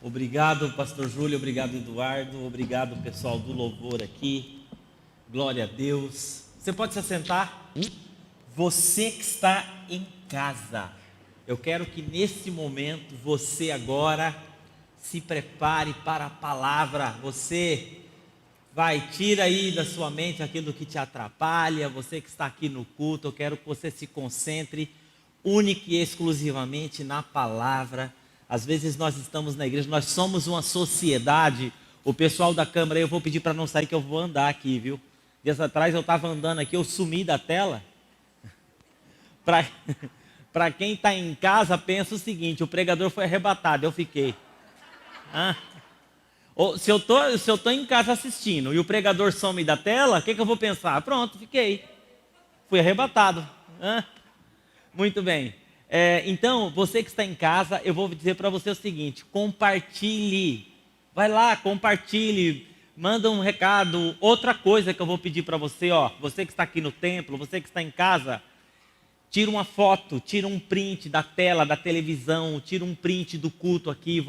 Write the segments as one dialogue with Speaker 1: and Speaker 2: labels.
Speaker 1: Obrigado, pastor Júlio, obrigado, Eduardo, obrigado, pessoal do louvor aqui. Glória a Deus. Você pode se assentar? Você que está em casa, eu quero que nesse momento você agora se prepare para a palavra. Você tira aí da sua mente aquilo que te atrapalha. Você que está aqui no culto, eu quero que você se concentre única e exclusivamente na palavra. Às vezes nós estamos na igreja, nós somos uma sociedade. O pessoal da câmera, eu vou pedir para não sair que eu vou andar aqui, viu? Dias atrás eu estava andando aqui, eu sumi da tela. Para quem está em casa, pensa o seguinte: o pregador foi arrebatado, eu fiquei. Se eu tô em casa assistindo e o pregador some da tela, o que eu vou pensar? Pronto, fiquei. Fui arrebatado. Muito bem. Então, você que está em casa, eu vou dizer para você o seguinte: compartilhe. Vai lá, compartilhe. Manda um recado. Outra coisa que eu vou pedir para você, você que está aqui no templo, você que está em casa, tira uma foto, tira um print da tela, da televisão, tira um print do culto aqui,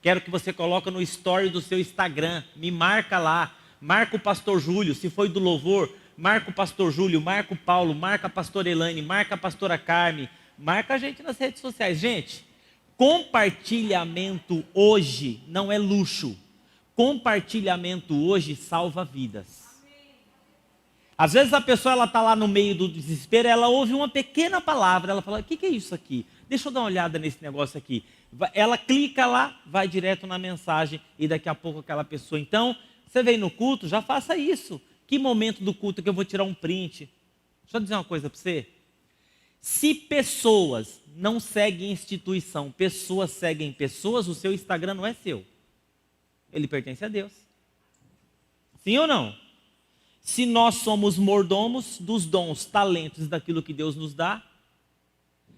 Speaker 1: quero que você coloque no story do seu Instagram, me marca lá, marca o pastor Júlio, se foi do louvor, marca o pastor Júlio, marca o Paulo, marca a pastora Elaine, marca a pastora Carme, marca a gente nas redes sociais. Gente, compartilhamento hoje não é luxo, compartilhamento hoje salva vidas. Às vezes a pessoa está lá no meio do desespero, ela ouve uma pequena palavra, ela fala: o que é isso aqui? Deixa eu dar uma olhada nesse negócio aqui. Ela clica lá, vai direto na mensagem e daqui a pouco aquela pessoa. Então, você vem no culto, já faça isso. Que momento do culto que eu vou tirar um print? Deixa eu dizer uma coisa para você. Se pessoas não seguem instituição, pessoas seguem pessoas, o seu Instagram não é seu. Ele pertence a Deus. Sim ou não? Se nós somos mordomos dos dons, talentos, daquilo que Deus nos dá,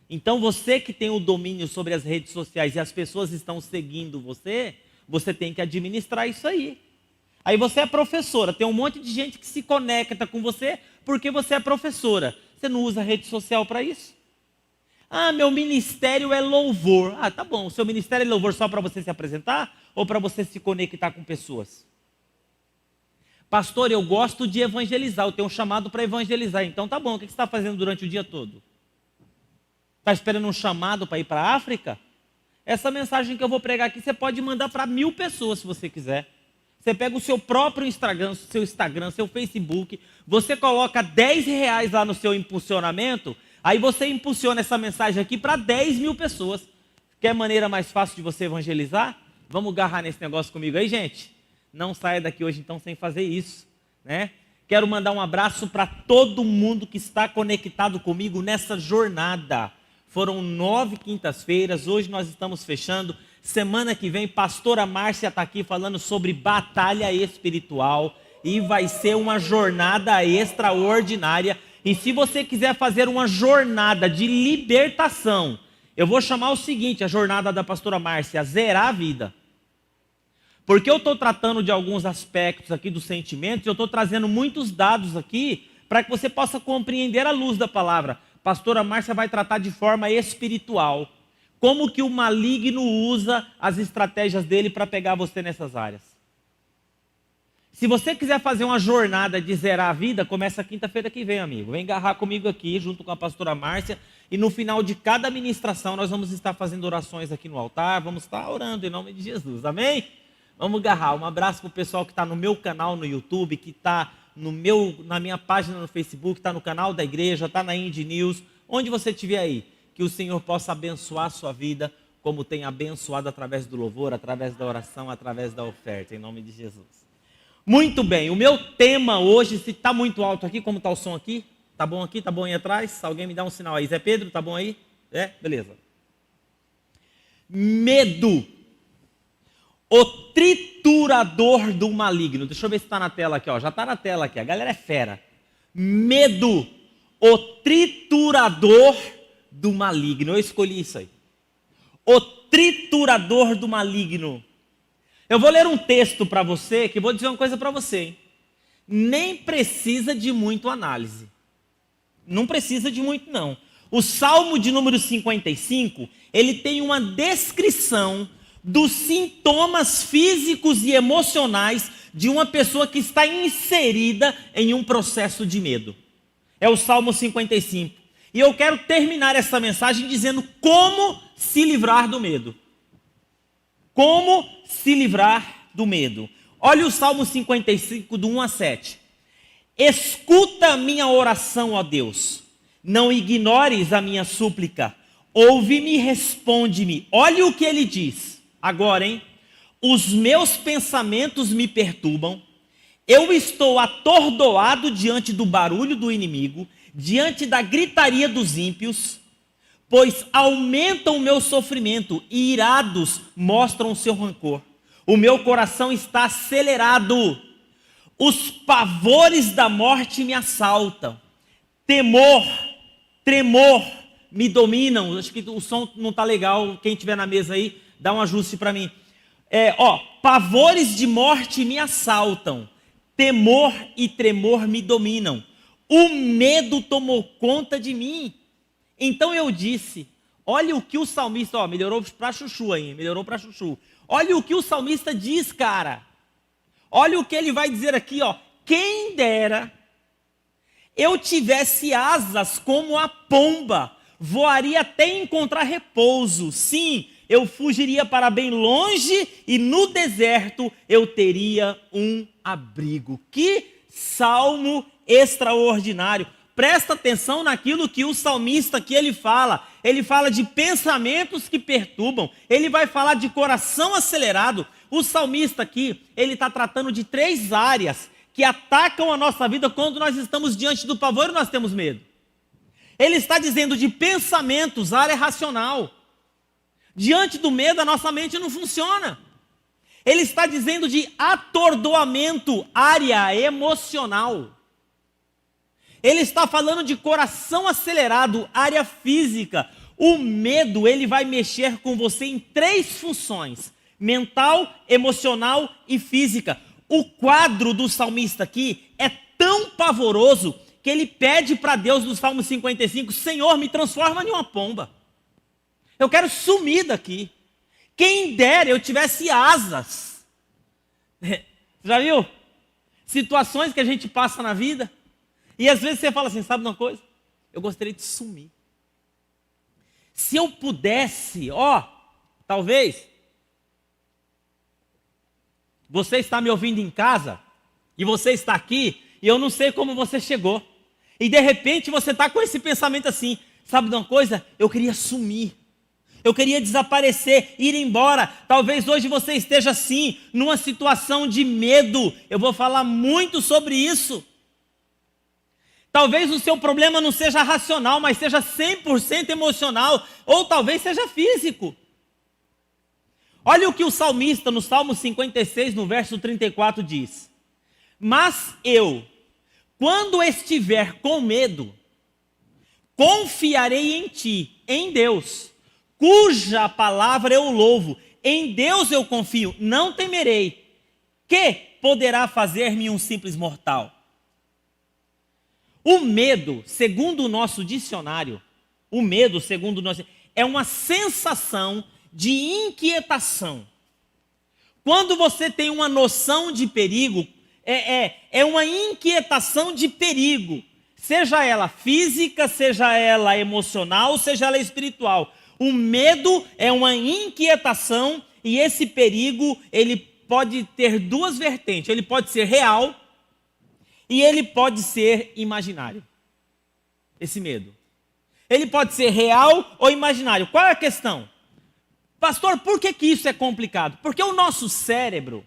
Speaker 1: então você que tem o domínio sobre as redes sociais e as pessoas estão seguindo você, você tem que administrar isso aí. Aí você é professora, tem um monte de gente que se conecta com você porque você é professora. Você não usa rede social para isso? Meu ministério é louvor. Tá bom, o seu ministério é louvor só para você se apresentar ou para você se conectar com pessoas? Pastor, eu gosto de evangelizar, eu tenho um chamado para evangelizar. Então tá bom, o que você está fazendo durante o dia todo? Está esperando um chamado para ir para a África? Essa mensagem que eu vou pregar aqui, você pode mandar para 1000 pessoas se você quiser. Você pega o seu próprio Instagram, seu Facebook, você coloca R$10 lá no seu impulsionamento, aí você impulsiona essa mensagem aqui para 10.000 pessoas. Quer maneira mais fácil de você evangelizar? Vamos agarrar nesse negócio comigo aí, gente? Não saia daqui hoje então sem fazer isso, né? Quero mandar um abraço para todo mundo que está conectado comigo nessa jornada. Foram 9 quintas-feiras, hoje nós estamos fechando. Semana que vem, pastora Márcia está aqui falando sobre batalha espiritual. E vai ser uma jornada extraordinária. E se você quiser fazer uma jornada de libertação, eu vou chamar o seguinte, a jornada da pastora Márcia: zerar a vida. Porque eu estou tratando de alguns aspectos aqui dos sentimentos, eu estou trazendo muitos dados aqui para que você possa compreender à luz da palavra. Pastora Márcia vai tratar de forma espiritual. Como que o maligno usa as estratégias dele para pegar você nessas áreas. Se você quiser fazer uma jornada de zerar a vida, começa quinta-feira que vem, amigo. Vem agarrar comigo aqui, junto com a pastora Márcia. E no final de cada ministração, nós vamos estar fazendo orações aqui no altar. Vamos estar orando em nome de Jesus, amém? Vamos agarrar. Um abraço para o pessoal que está no meu canal no YouTube, que está na minha página no Facebook, está no canal da igreja, está na Indy News, onde você estiver aí. Que o Senhor possa abençoar a sua vida, como tem abençoado através do louvor, através da oração, através da oferta, em nome de Jesus. Muito bem, o meu tema hoje, se está muito alto aqui, como está o som aqui? Está bom aqui? Está bom aí atrás? Alguém me dá um sinal aí. Zé Pedro, está bom aí? Beleza. Medo. O triturador do maligno. Deixa eu ver se está na tela aqui, já está na tela aqui, a galera é fera. Medo. O triturador do maligno. Eu escolhi isso aí. O triturador do maligno. Eu vou ler um texto para você, que vou dizer uma coisa para você, hein? Nem precisa de muito análise. Não precisa de muito, não. O Salmo de número 55, ele tem uma descrição dos sintomas físicos e emocionais de uma pessoa que está inserida em um processo de medo. É o Salmo 55. E eu quero terminar essa mensagem dizendo como se livrar do medo. Como se livrar do medo. Olha o Salmo 55, do 1 a 7. Escuta a minha oração, ó Deus. Não ignores a minha súplica. Ouve-me e responde-me. Olha o que ele diz. Agora, hein? Os meus pensamentos me perturbam. Eu estou atordoado diante do barulho do inimigo, diante da gritaria dos ímpios, pois aumentam o meu sofrimento e irados mostram o seu rancor. O meu coração está acelerado. Os pavores da morte me assaltam. Temor, tremor me dominam. Acho que o som não está legal. Quem estiver na mesa aí, dá um ajuste para mim. Pavores de morte me assaltam. Temor e tremor me dominam. O medo tomou conta de mim. Então eu disse, olha o que o salmista, melhorou para chuchu aí, melhorou para chuchu. Olha o que o salmista diz, cara. Olha o que ele vai dizer aqui, quem dera eu tivesse asas como a pomba, voaria até encontrar repouso. Sim, eu fugiria para bem longe e no deserto eu teria um abrigo. Que salmo extraordinário. Presta atenção naquilo que o salmista aqui ele fala. Ele fala de pensamentos que perturbam. Ele vai falar de coração acelerado. O salmista aqui, ele está tratando de 3 áreas que atacam a nossa vida quando nós estamos diante do pavor e nós temos medo. Ele está dizendo de pensamentos, área racional. Diante do medo, a nossa mente não funciona. Ele está dizendo de atordoamento, área emocional. Ele está falando de coração acelerado, área física. O medo, ele vai mexer com você em 3 funções: mental, emocional e física. O quadro do salmista aqui é tão pavoroso que ele pede para Deus no Salmo 55, Senhor, me transforma em uma pomba. Eu quero sumir daqui. Quem dera eu tivesse asas. Já viu? Situações que a gente passa na vida. E às vezes você fala assim, sabe uma coisa? Eu gostaria de sumir. Se eu pudesse, talvez, você está me ouvindo em casa, e você está aqui, e eu não sei como você chegou. E de repente você está com esse pensamento assim, sabe de uma coisa? Eu queria sumir. Eu queria desaparecer, ir embora. Talvez hoje você esteja assim, numa situação de medo. Eu vou falar muito sobre isso. Talvez o seu problema não seja racional, mas seja 100% emocional, ou talvez seja físico. Olha o que o salmista, no Salmo 56, no verso 34, diz. Mas eu, quando estiver com medo, confiarei em ti, em Deus, cuja palavra eu louvo. Em Deus eu confio, não temerei. Que poderá fazer-me um simples mortal? O medo, segundo o nosso dicionário, é uma sensação de inquietação. Quando você tem uma noção de perigo, é uma inquietação de perigo, seja ela física, seja ela emocional, seja ela espiritual. O medo é uma inquietação e esse perigo, ele pode ter 2 vertentes. Ele pode ser real e ele pode ser imaginário. Esse medo. Ele pode ser real ou imaginário. Qual é a questão? Pastor, por que isso é complicado? Porque o nosso cérebro,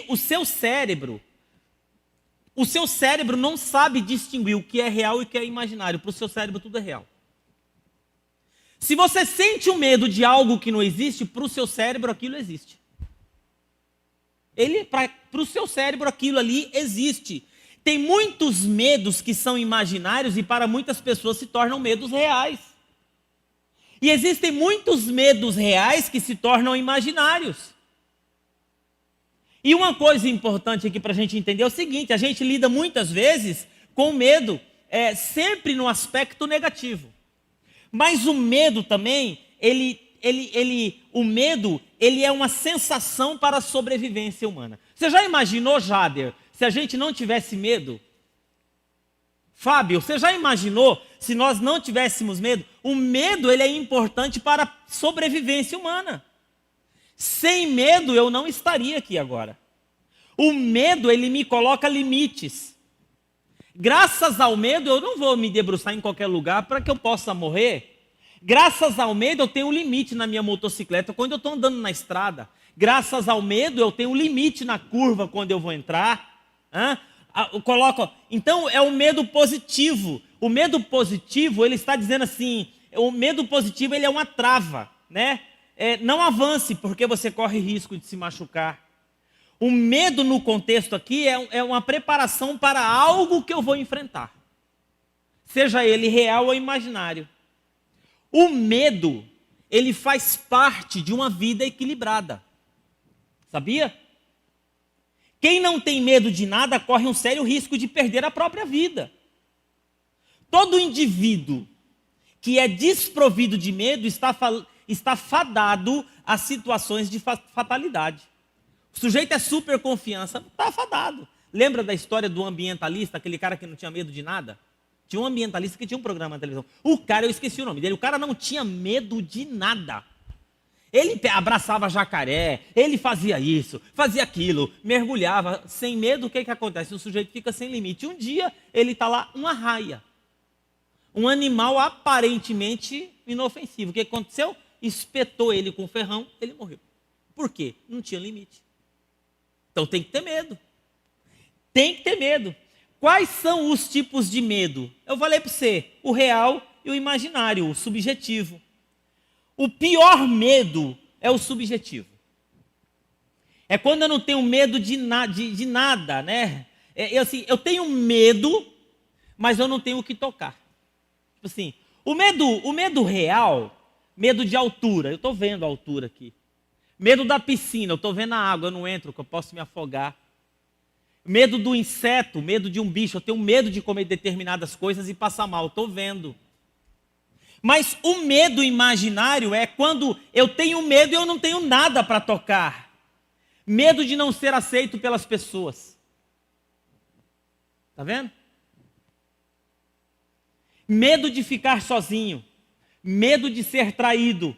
Speaker 1: o seu cérebro não sabe distinguir o que é real e o que é imaginário. Para o seu cérebro tudo é real. Se você sente o medo de algo que não existe, para o seu cérebro aquilo existe. Para o seu cérebro aquilo ali existe. Tem muitos medos que são imaginários e para muitas pessoas se tornam medos reais. E existem muitos medos reais que se tornam imaginários. E uma coisa importante aqui para a gente entender é o seguinte, a gente lida muitas vezes com medo sempre no aspecto negativo. Mas o medo também, ele o medo, ele é uma sensação para a sobrevivência humana. Você já imaginou, Jader, se a gente não tivesse medo? Fábio, você já imaginou se nós não tivéssemos medo? O medo, ele é importante para a sobrevivência humana. Sem medo, eu não estaria aqui agora. O medo, ele me coloca limites. Graças ao medo, eu não vou me debruçar em qualquer lugar para que eu possa morrer. Graças ao medo, eu tenho um limite na minha motocicleta quando eu estou andando na estrada. Graças ao medo, eu tenho um limite na curva quando eu vou entrar. Eu coloco. Então, é o medo positivo. O medo positivo, ele está dizendo assim, o medo positivo, ele é uma trava, né? Não avance, porque você corre risco de se machucar. O medo, no contexto aqui, é uma preparação para algo que eu vou enfrentar. Seja ele real ou imaginário. O medo, ele faz parte de uma vida equilibrada. Sabia? Quem não tem medo de nada corre um sério risco de perder a própria vida. Todo indivíduo que é desprovido de medo está fadado a situações de fatalidade. O sujeito é super confiança, está fadado. Lembra da história do ambientalista, aquele cara que não tinha medo de nada? Tinha um ambientalista que tinha um programa na televisão. O cara, eu esqueci o nome dele, o cara não tinha medo de nada. Ele abraçava jacaré, ele fazia isso, fazia aquilo, mergulhava sem medo. O que acontece? O sujeito fica sem limite. Um dia ele está lá, uma raia. Um animal aparentemente inofensivo. O que aconteceu? Espetou ele com um ferrão, ele morreu. Por quê? Não tinha limite. Então tem que ter medo. Tem que ter medo. Quais são os tipos de medo? Eu falei para você, o real e o imaginário, o subjetivo. O pior medo é o subjetivo. É quando eu não tenho medo de nada, né? Eu tenho medo, mas eu não tenho o que tocar. Tipo assim, o medo real, medo de altura, eu estou vendo a altura aqui. Medo da piscina, eu estou vendo a água, eu não entro, que eu posso me afogar. Medo do inseto, medo de um bicho, eu tenho medo de comer determinadas coisas e passar mal, estou vendo. Mas o medo imaginário é quando eu tenho medo e eu não tenho nada para tocar. Medo de não ser aceito pelas pessoas. Está vendo? Medo de ficar sozinho. Medo de ser traído.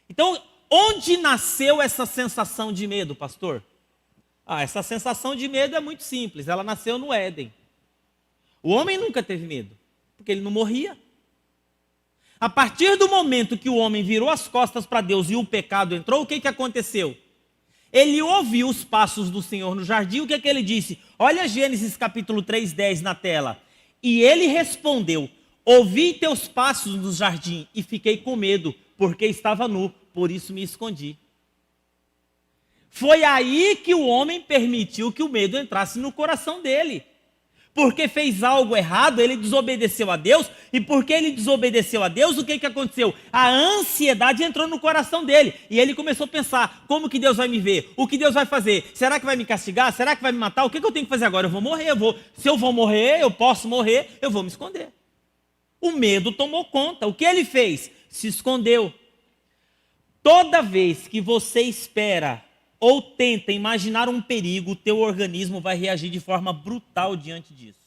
Speaker 1: Então, onde nasceu essa sensação de medo, pastor? Essa sensação de medo é muito simples. Ela nasceu no Éden. O homem nunca teve medo, porque ele não morria. A partir do momento que o homem virou as costas para Deus e o pecado entrou, o que aconteceu? Ele ouviu os passos do Senhor no jardim, o que ele disse? Olha Gênesis capítulo 3:10 na tela. E ele respondeu, ouvi teus passos no jardim e fiquei com medo, porque estava nu, por isso me escondi. Foi aí que o homem permitiu que o medo entrasse no coração dele. Porque fez algo errado, ele desobedeceu a Deus, e porque ele desobedeceu a Deus, o que aconteceu? A ansiedade entrou no coração dele, e ele começou a pensar, como que Deus vai me ver? O que Deus vai fazer? Será que vai me castigar? Será que vai me matar? O que eu tenho que fazer agora? Eu vou morrer, se eu vou morrer, eu posso morrer, eu vou me esconder. O medo tomou conta, o que ele fez? Se escondeu. Toda vez que você espera ou tenta imaginar um perigo, o teu organismo vai reagir de forma brutal diante disso.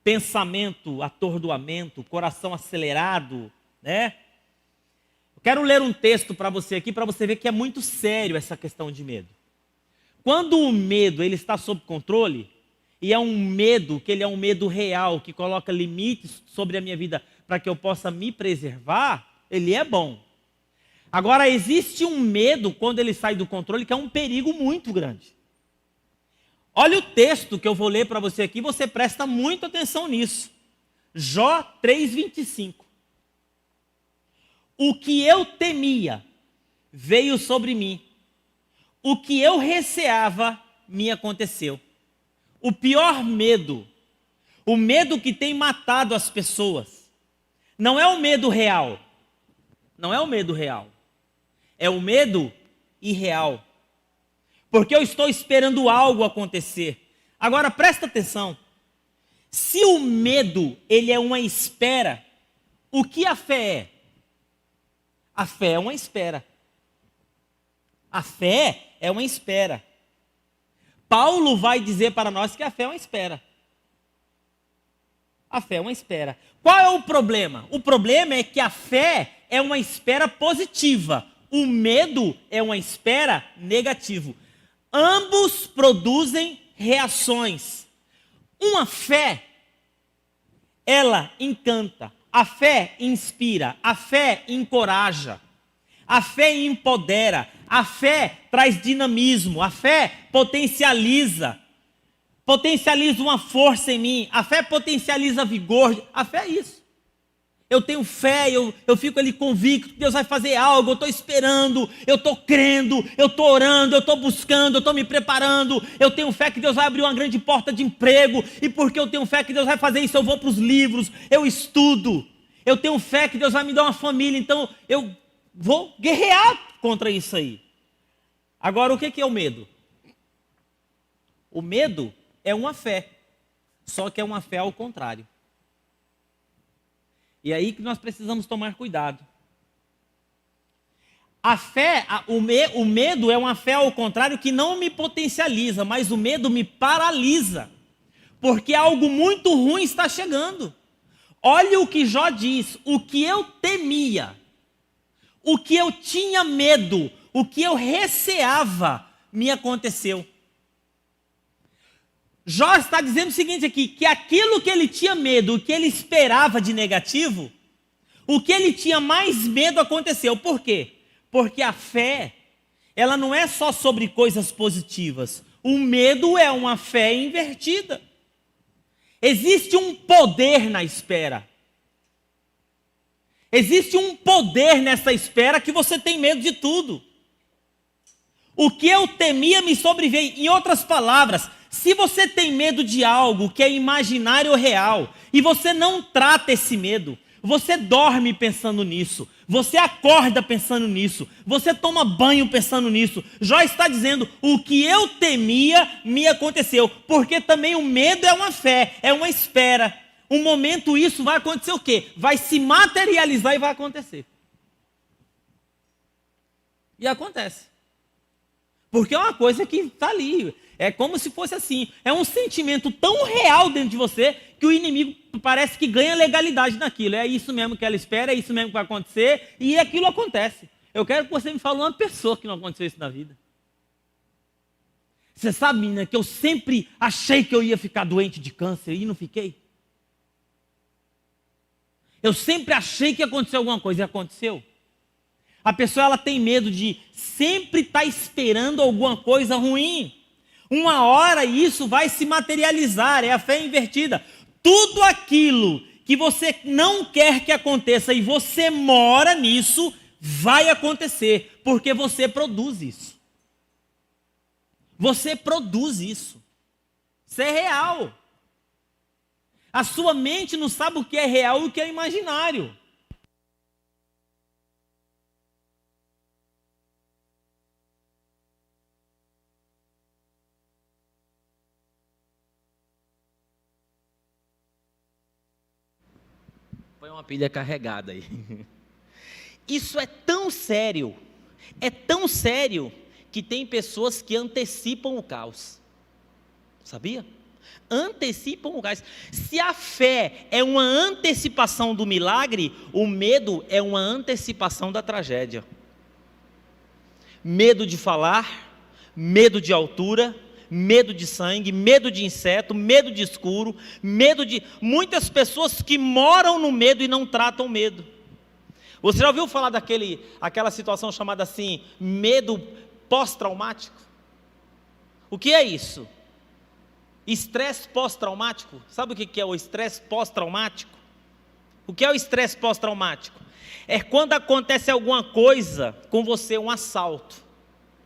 Speaker 1: Pensamento, atordoamento, coração acelerado, né? Eu quero ler um texto para você aqui, para você ver que é muito sério essa questão de medo. Quando o medo ele está sob controle, e é um medo, que ele é um medo real, que coloca limites sobre a minha vida para que eu possa me preservar, ele é bom. Agora, existe um medo, quando ele sai do controle, que é um perigo muito grande. Olha o texto que eu vou ler para você aqui, você presta muita atenção nisso. Jó 3:25. O que eu temia veio sobre mim. O que eu receava me aconteceu. O pior medo, o medo que tem matado as pessoas, não é o medo real. Não é o medo real. É o medo irreal. Porque eu estou esperando algo acontecer. Agora, presta atenção. Se o medo, ele é uma espera, o que a fé é? A fé é uma espera. A fé é uma espera. Paulo vai dizer para nós que a fé é uma espera. A fé é uma espera. Qual é o problema? O problema é que a fé é uma espera positiva. O medo é uma espera negativa. Ambos produzem reações. Uma fé, ela encanta. A fé inspira. A fé encoraja. A fé empodera. A fé traz dinamismo. A fé potencializa. Potencializa uma força em mim. A fé potencializa vigor. A fé é isso. Eu tenho fé, eu fico ali convicto que Deus vai fazer algo, eu estou esperando, eu estou crendo, eu estou orando, eu estou buscando, eu estou me preparando. Eu tenho fé que Deus vai abrir uma grande porta de emprego. E porque eu tenho fé que Deus vai fazer isso, eu vou para os livros, eu estudo. Eu tenho fé que Deus vai me dar uma família, então eu vou guerrear contra isso aí. Agora, o que é o medo? O medo é uma fé, só que é uma fé ao contrário. E é aí que nós precisamos tomar cuidado. A fé, o medo é uma fé ao contrário que não me potencializa, mas o medo me paralisa. Porque algo muito ruim está chegando. Olha o que Jó diz, o que eu temia, o que eu tinha medo, o que eu receava, me aconteceu. Jó está dizendo o seguinte aqui, que aquilo que ele tinha medo, o que ele esperava de negativo, o que ele tinha mais medo aconteceu. Por quê? Porque a fé, ela não é só sobre coisas positivas. O medo é uma fé invertida. Existe um poder na espera. Existe um poder nessa espera que você tem medo de tudo. O que eu temia me sobreveio. Em outras palavras, se você tem medo de algo que é imaginário ou real, e você não trata esse medo, você dorme pensando nisso, você acorda pensando nisso, você toma banho pensando nisso. Jó está dizendo, o que eu temia me aconteceu, porque também o medo é uma fé, é uma espera. Um momento isso vai acontecer o quê? Vai se materializar e vai acontecer. E acontece. Porque é uma coisa que está ali. É como se fosse assim. É um sentimento tão real dentro de você que o inimigo parece que ganha legalidade naquilo. É isso mesmo que ela espera, é isso mesmo que vai acontecer. E aquilo acontece. Eu quero que você me fale uma pessoa que não aconteceu isso na vida. Você sabe, menina, que eu sempre achei que eu ia ficar doente de câncer e não fiquei? Eu sempre achei que ia acontecer alguma coisa e aconteceu. A pessoa ela tem medo de sempre estar esperando alguma coisa ruim. Uma hora isso vai se materializar, é a fé invertida. Tudo aquilo que você não quer que aconteça e você mora nisso, vai acontecer, porque você produz isso. Você produz isso. Isso é real. A sua mente não sabe o que é real e o que é imaginário. Põe uma pilha carregada aí. Isso é tão sério, que tem pessoas que antecipam o caos. Sabia? Antecipam o caos. Se a fé é uma antecipação do milagre, o medo é uma antecipação da tragédia. Medo de falar, medo de altura, medo de sangue, medo de inseto, medo de escuro, medo de... Muitas pessoas que moram no medo e não tratam medo. Você já ouviu falar aquela situação chamada assim, medo pós-traumático? O que é isso? Estresse pós-traumático. Sabe o que é o estresse pós-traumático? O que é o estresse pós-traumático? É quando acontece alguma coisa com você, um assalto,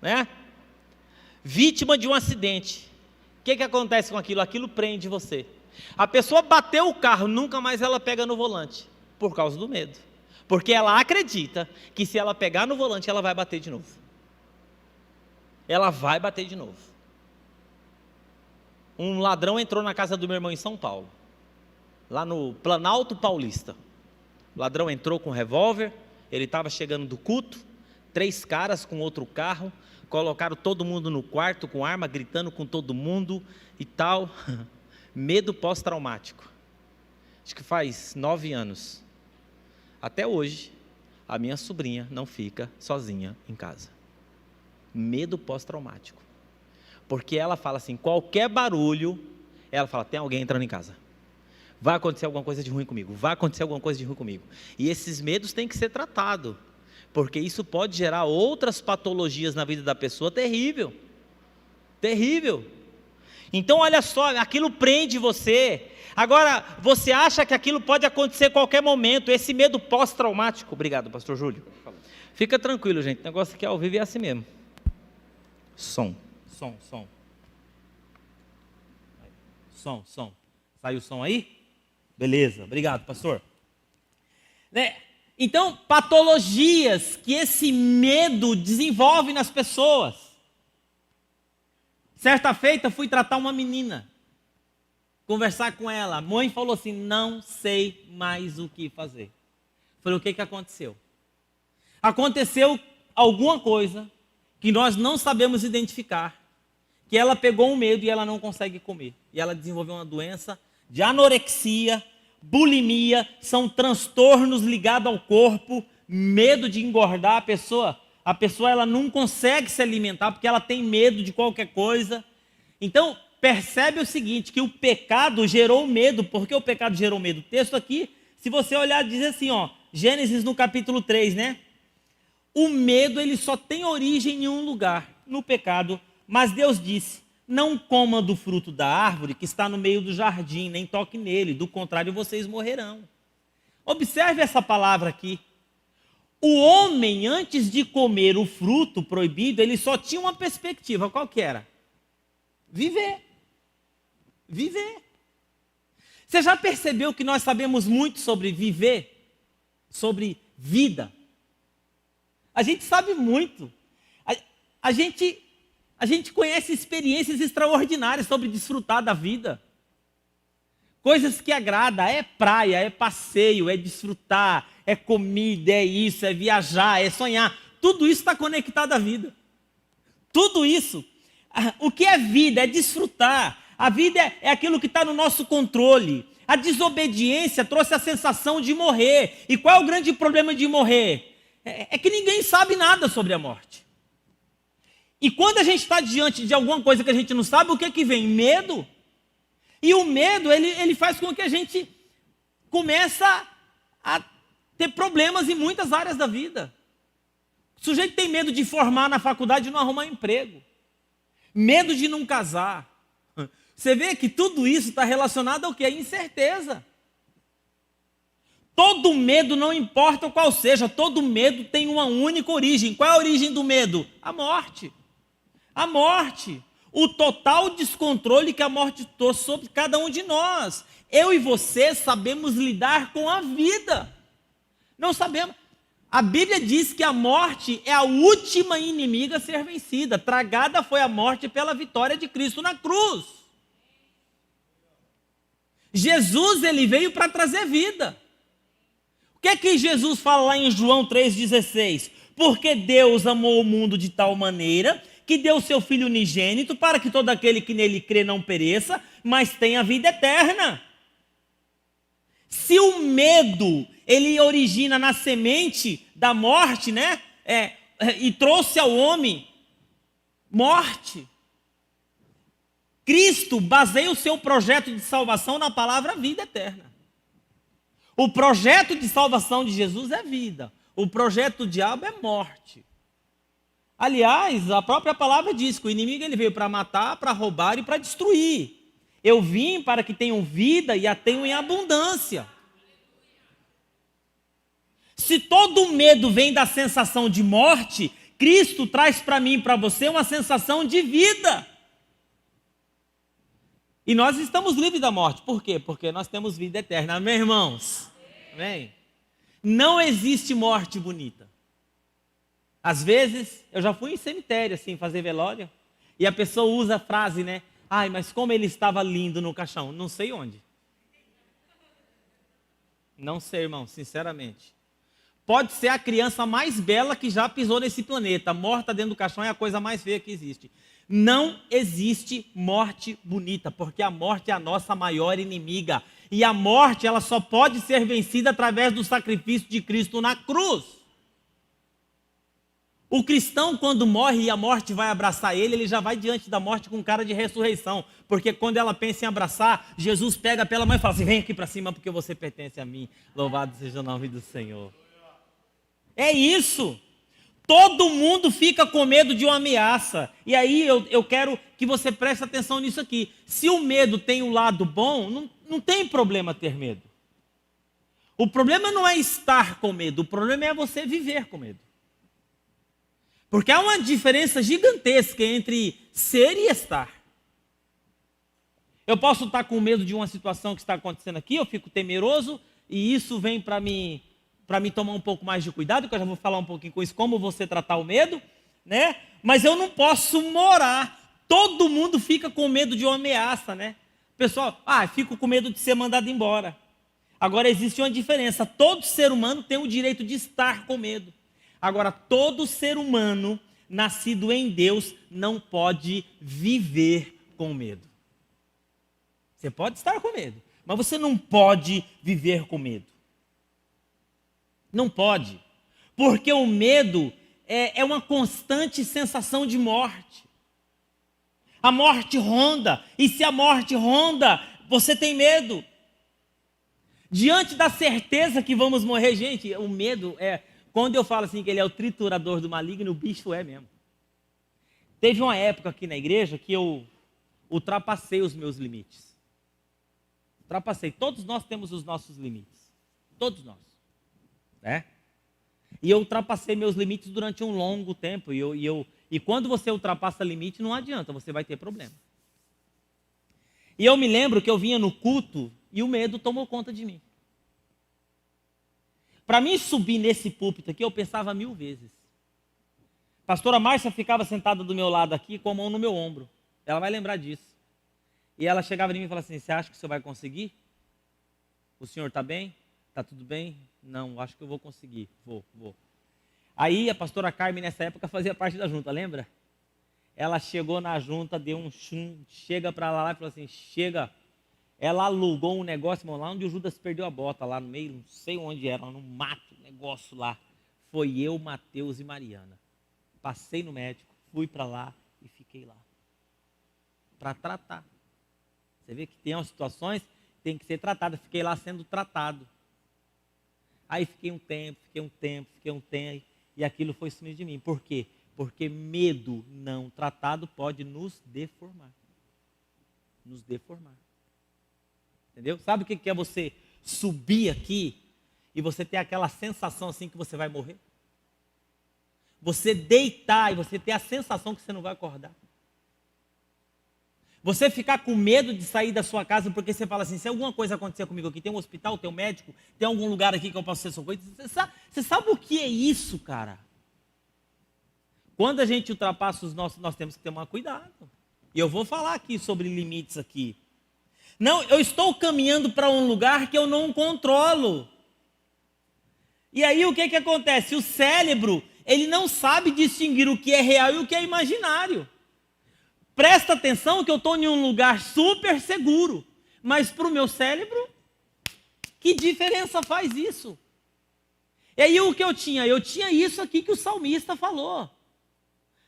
Speaker 1: né? Vítima de um acidente. O que acontece com aquilo? Aquilo prende você. A pessoa bateu o carro, nunca mais ela pega no volante, por causa do medo. Porque ela acredita que se ela pegar no volante, ela vai bater de novo. Ela vai bater de novo. Um ladrão entrou na casa do meu irmão em São Paulo, lá no Planalto Paulista. O ladrão entrou com um revólver,
Speaker 2: Ele estava chegando do culto, 3 caras com outro carro, colocaram todo mundo no quarto com arma, gritando com todo mundo e tal. Medo pós-traumático. Acho que faz 9 anos. Até hoje, a minha sobrinha não fica sozinha em casa. Medo pós-traumático. Porque ela fala assim, qualquer barulho, ela fala, tem alguém entrando em casa. Vai acontecer alguma coisa de ruim comigo. Vai acontecer alguma coisa de ruim comigo. E esses medos têm que ser tratados. Porque isso pode gerar outras patologias na vida da pessoa, terrível. Terrível. Então olha só, aquilo prende você. Agora, você acha que aquilo pode acontecer a qualquer momento, esse medo pós-traumático. Obrigado, pastor Júlio. Fica tranquilo, gente, o negócio aqui ao vivo é assim mesmo. Som.
Speaker 1: Saiu o som aí? Beleza, obrigado, pastor. Então, patologias que esse medo desenvolve nas pessoas. Certa feita, fui tratar uma menina, conversar com ela. A mãe falou assim, não sei mais o que fazer. Falei, o que aconteceu? Aconteceu alguma coisa que nós não sabemos identificar, que ela pegou um medo e ela não consegue comer. E ela desenvolveu uma doença de anorexia, bulimia, são transtornos ligados ao corpo, medo de engordar a pessoa ela não consegue se alimentar porque ela tem medo de qualquer coisa. Então, percebe o seguinte, que o pecado gerou medo. Por que o pecado gerou medo? O texto aqui, se você olhar, diz assim, ó, Gênesis no capítulo 3, né? O medo, ele só tem origem em um lugar, no pecado. Mas Deus disse, não coma do fruto da árvore que está no meio do jardim, nem toque nele, do contrário vocês morrerão. Observe essa palavra aqui. O homem, antes de comer o fruto proibido, ele só tinha uma perspectiva, qual que era? Viver. Viver. Você já percebeu que nós sabemos muito sobre viver? Sobre vida? A gente sabe muito. A gente conhece experiências extraordinárias sobre desfrutar da vida. Coisas que agradam, é praia, é passeio, é desfrutar, é comida, é isso, é viajar, é sonhar. Tudo isso está conectado à vida. Tudo isso. O que é vida? É desfrutar. A vida é aquilo que está no nosso controle. A desobediência trouxe a sensação de morrer. E qual é o grande problema de morrer? É que ninguém sabe nada sobre a morte. E quando a gente está diante de alguma coisa que a gente não sabe, o que vem? Medo. E o medo, ele faz com que a gente comece a ter problemas em muitas áreas da vida. O sujeito tem medo de formar na faculdade e não arrumar emprego. Medo de não casar. Você vê que tudo isso está relacionado ao que? A incerteza. Todo medo, não importa qual seja, todo medo tem uma única origem. Qual é a origem do medo? A morte. A morte. O total descontrole que a morte trouxe sobre cada um de nós. Eu e você sabemos lidar com a vida. Não sabemos. A Bíblia diz que a morte é a última inimiga a ser vencida. Tragada foi a morte pela vitória de Cristo na cruz. Jesus, ele veio para trazer vida. O que é que Jesus fala lá em João 3,16? Porque Deus amou o mundo de tal maneira que deu o seu Filho unigênito para que todo aquele que nele crê não pereça, mas tenha vida eterna. Se o medo, ele origina na semente da morte, né? E trouxe ao homem morte. Cristo baseia o seu projeto de salvação na palavra vida eterna. O projeto de salvação de Jesus é vida. O projeto do diabo é morte. Aliás, a própria palavra diz que o inimigo ele veio para matar, para roubar e para destruir. Eu vim para que tenham vida e a tenham em abundância. Se todo medo vem da sensação de morte, Cristo traz para mim e para você uma sensação de vida. E nós estamos livres da morte. Por quê? Porque nós temos vida eterna. Amém, irmãos? Amém? Não existe morte bonita. Às vezes, eu já fui em cemitério, assim, fazer velório, e a pessoa usa a frase, né? Ai, mas como ele estava lindo no caixão. Não sei onde. Não sei, irmão, sinceramente. Pode ser a criança mais bela que já pisou nesse planeta. Morta dentro do caixão é a coisa mais feia que existe. Não existe morte bonita, porque a morte é a nossa maior inimiga. E a morte, ela só pode ser vencida através do sacrifício de Cristo na cruz. O cristão, quando morre e a morte vai abraçar ele, ele já vai diante da morte com cara de ressurreição. Porque quando ela pensa em abraçar, Jesus pega pela mão e fala assim: vem aqui para cima porque você pertence a mim. Louvado seja o nome do Senhor. É isso. Todo mundo fica com medo de uma ameaça. E aí eu quero que você preste atenção nisso aqui. Se o medo tem um lado bom, não tem problema ter medo. O problema não é estar com medo, o problema é você viver com medo. Porque há uma diferença gigantesca entre ser e estar. Eu posso estar com medo de uma situação que está acontecendo aqui, eu fico temeroso, e isso vem para mim tomar um pouco mais de cuidado, que eu já vou falar um pouquinho com isso, como você tratar o medo, né? Mas eu não posso morar. Todo mundo fica com medo de uma ameaça, né? Pessoal, fico com medo de ser mandado embora. Agora existe uma diferença. Todo ser humano tem o direito de estar com medo. Agora, todo ser humano nascido em Deus não pode viver com medo. Você pode estar com medo, mas você não pode viver com medo. Não pode. Porque o medo é uma constante sensação de morte. A morte ronda. E se a morte ronda, você tem medo. Diante da certeza que vamos morrer, gente, o medo é... Quando eu falo assim que ele é o triturador do maligno, o bicho é mesmo. Teve uma época aqui na igreja que eu ultrapassei os meus limites. Ultrapassei. Todos nós temos os nossos limites. Todos nós. Né? E eu ultrapassei meus limites durante um longo tempo. E quando você ultrapassa limite, não adianta, você vai ter problema. E eu me lembro que eu vinha no culto e o medo tomou conta de mim. Para mim subir nesse púlpito aqui, eu pensava 1000 vezes. Pastora Márcia ficava sentada do meu lado aqui, com a mão no meu ombro. Ela vai lembrar disso. E ela chegava em mim e falava assim: você acha que o senhor vai conseguir? O senhor está bem? Está tudo bem? Não, acho que eu vou conseguir. Vou. Aí a pastora Carmen, nessa época, fazia parte da junta, lembra? Ela chegou na junta, deu um chum, chega para lá e falou assim: chega. Ela alugou um negócio, irmão, lá onde o Judas perdeu a bota, lá no meio, não sei onde era, no mato, negócio lá. Foi eu, Mateus e Mariana. Passei no médico, fui para lá e fiquei lá. Para tratar. Você vê que tem umas situações que tem que ser tratadas. Fiquei lá sendo tratado. Aí fiquei um tempo, e aquilo foi sumindo de mim. Por quê? Porque medo não tratado pode nos deformar. Nos deformar. Entendeu? Sabe o que é você subir aqui e você ter aquela sensação assim que você vai morrer? Você deitar e você ter a sensação que você não vai acordar. Você ficar com medo de sair da sua casa porque você fala assim: se alguma coisa acontecer comigo aqui, tem um hospital, tem um médico, tem algum lugar aqui que eu possa ser socorrido. Você sabe o que é isso, cara? Quando a gente ultrapassa os nossos, nós temos que tomar cuidado. E eu vou falar aqui sobre limites aqui. Não, eu estou caminhando para um lugar que eu não controlo. E aí o que acontece? O cérebro, ele não sabe distinguir o que é real e o que é imaginário. Presta atenção que eu estou em um lugar super seguro. Mas para o meu cérebro, que diferença faz isso? E aí o que eu tinha? Eu tinha isso aqui que o salmista falou.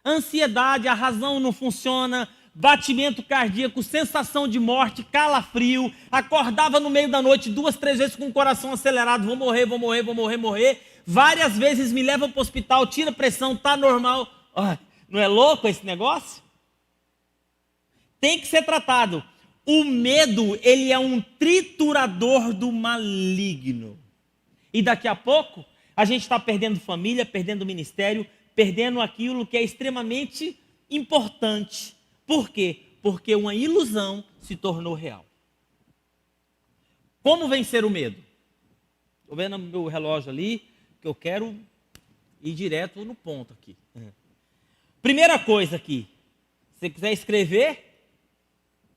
Speaker 1: Ansiedade, a razão não funciona, batimento cardíaco, sensação de morte, calafrio, acordava no meio da noite 2, 3 vezes com o coração acelerado, vou morrer. Várias vezes me levam para o hospital, tira pressão, tá normal. Não é louco esse negócio? Tem que ser tratado. O medo, ele é um triturador do maligno. E daqui a pouco, a gente está perdendo família, perdendo ministério, perdendo aquilo que é extremamente importante. Por quê? Porque uma ilusão se tornou real. Como vencer o medo? Estou vendo meu relógio ali, que eu quero ir direto no ponto aqui. Primeira coisa aqui, se você quiser escrever,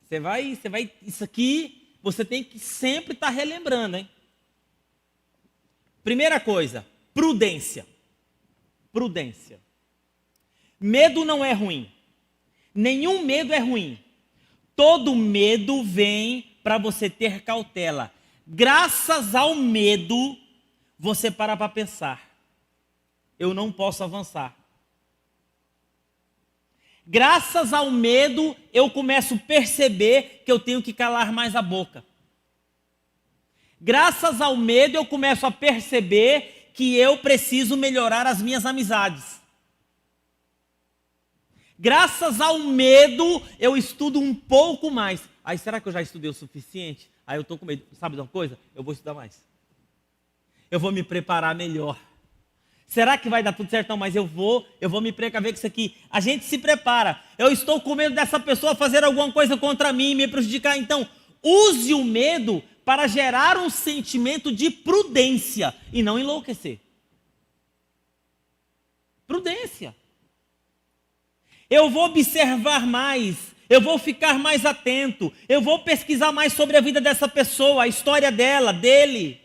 Speaker 1: você vai, isso aqui, você tem que sempre estar relembrando, hein? Primeira coisa, Prudência. Prudência. Medo não é ruim. Nenhum medo é ruim. Todo medo vem para você ter cautela. Graças ao medo, você para pensar. Eu não posso avançar. Graças ao medo, eu começo a perceber que eu tenho que calar mais a boca. Graças ao medo, eu começo a perceber que eu preciso melhorar as minhas amizades. Graças ao medo, eu estudo um pouco mais. Aí, será que eu já estudei o suficiente? Aí eu estou com medo. Sabe de uma coisa? Eu vou estudar mais. Eu vou me preparar melhor. Será que vai dar tudo certo? Não, mas eu vou me precaver com isso aqui. A gente se prepara. Eu estou com medo dessa pessoa fazer alguma coisa contra mim e me prejudicar. Então, use o medo para gerar um sentimento de prudência e não enlouquecer. Prudência. Eu vou observar mais, eu vou ficar mais atento, eu vou pesquisar mais sobre a vida dessa pessoa, a história dela, dele.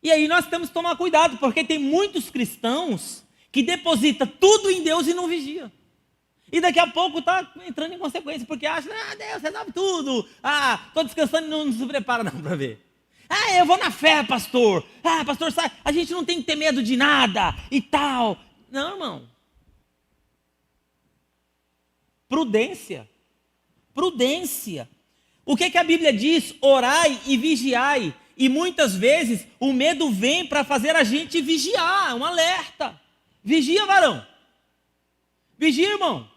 Speaker 1: E aí nós temos que tomar cuidado, porque tem muitos cristãos que depositam tudo em Deus e não vigia. E daqui a pouco está entrando em consequência, porque acha, Deus resolve tudo. Estou descansando e não se prepara não para ver. Eu vou na fé, pastor. Pastor, sabe, a gente não tem que ter medo de nada e tal. Não, irmão. Prudência. Prudência. O que a Bíblia diz? Orai e vigiai. E muitas vezes o medo vem para fazer a gente vigiar, um alerta. Vigia, varão. Vigia, irmão.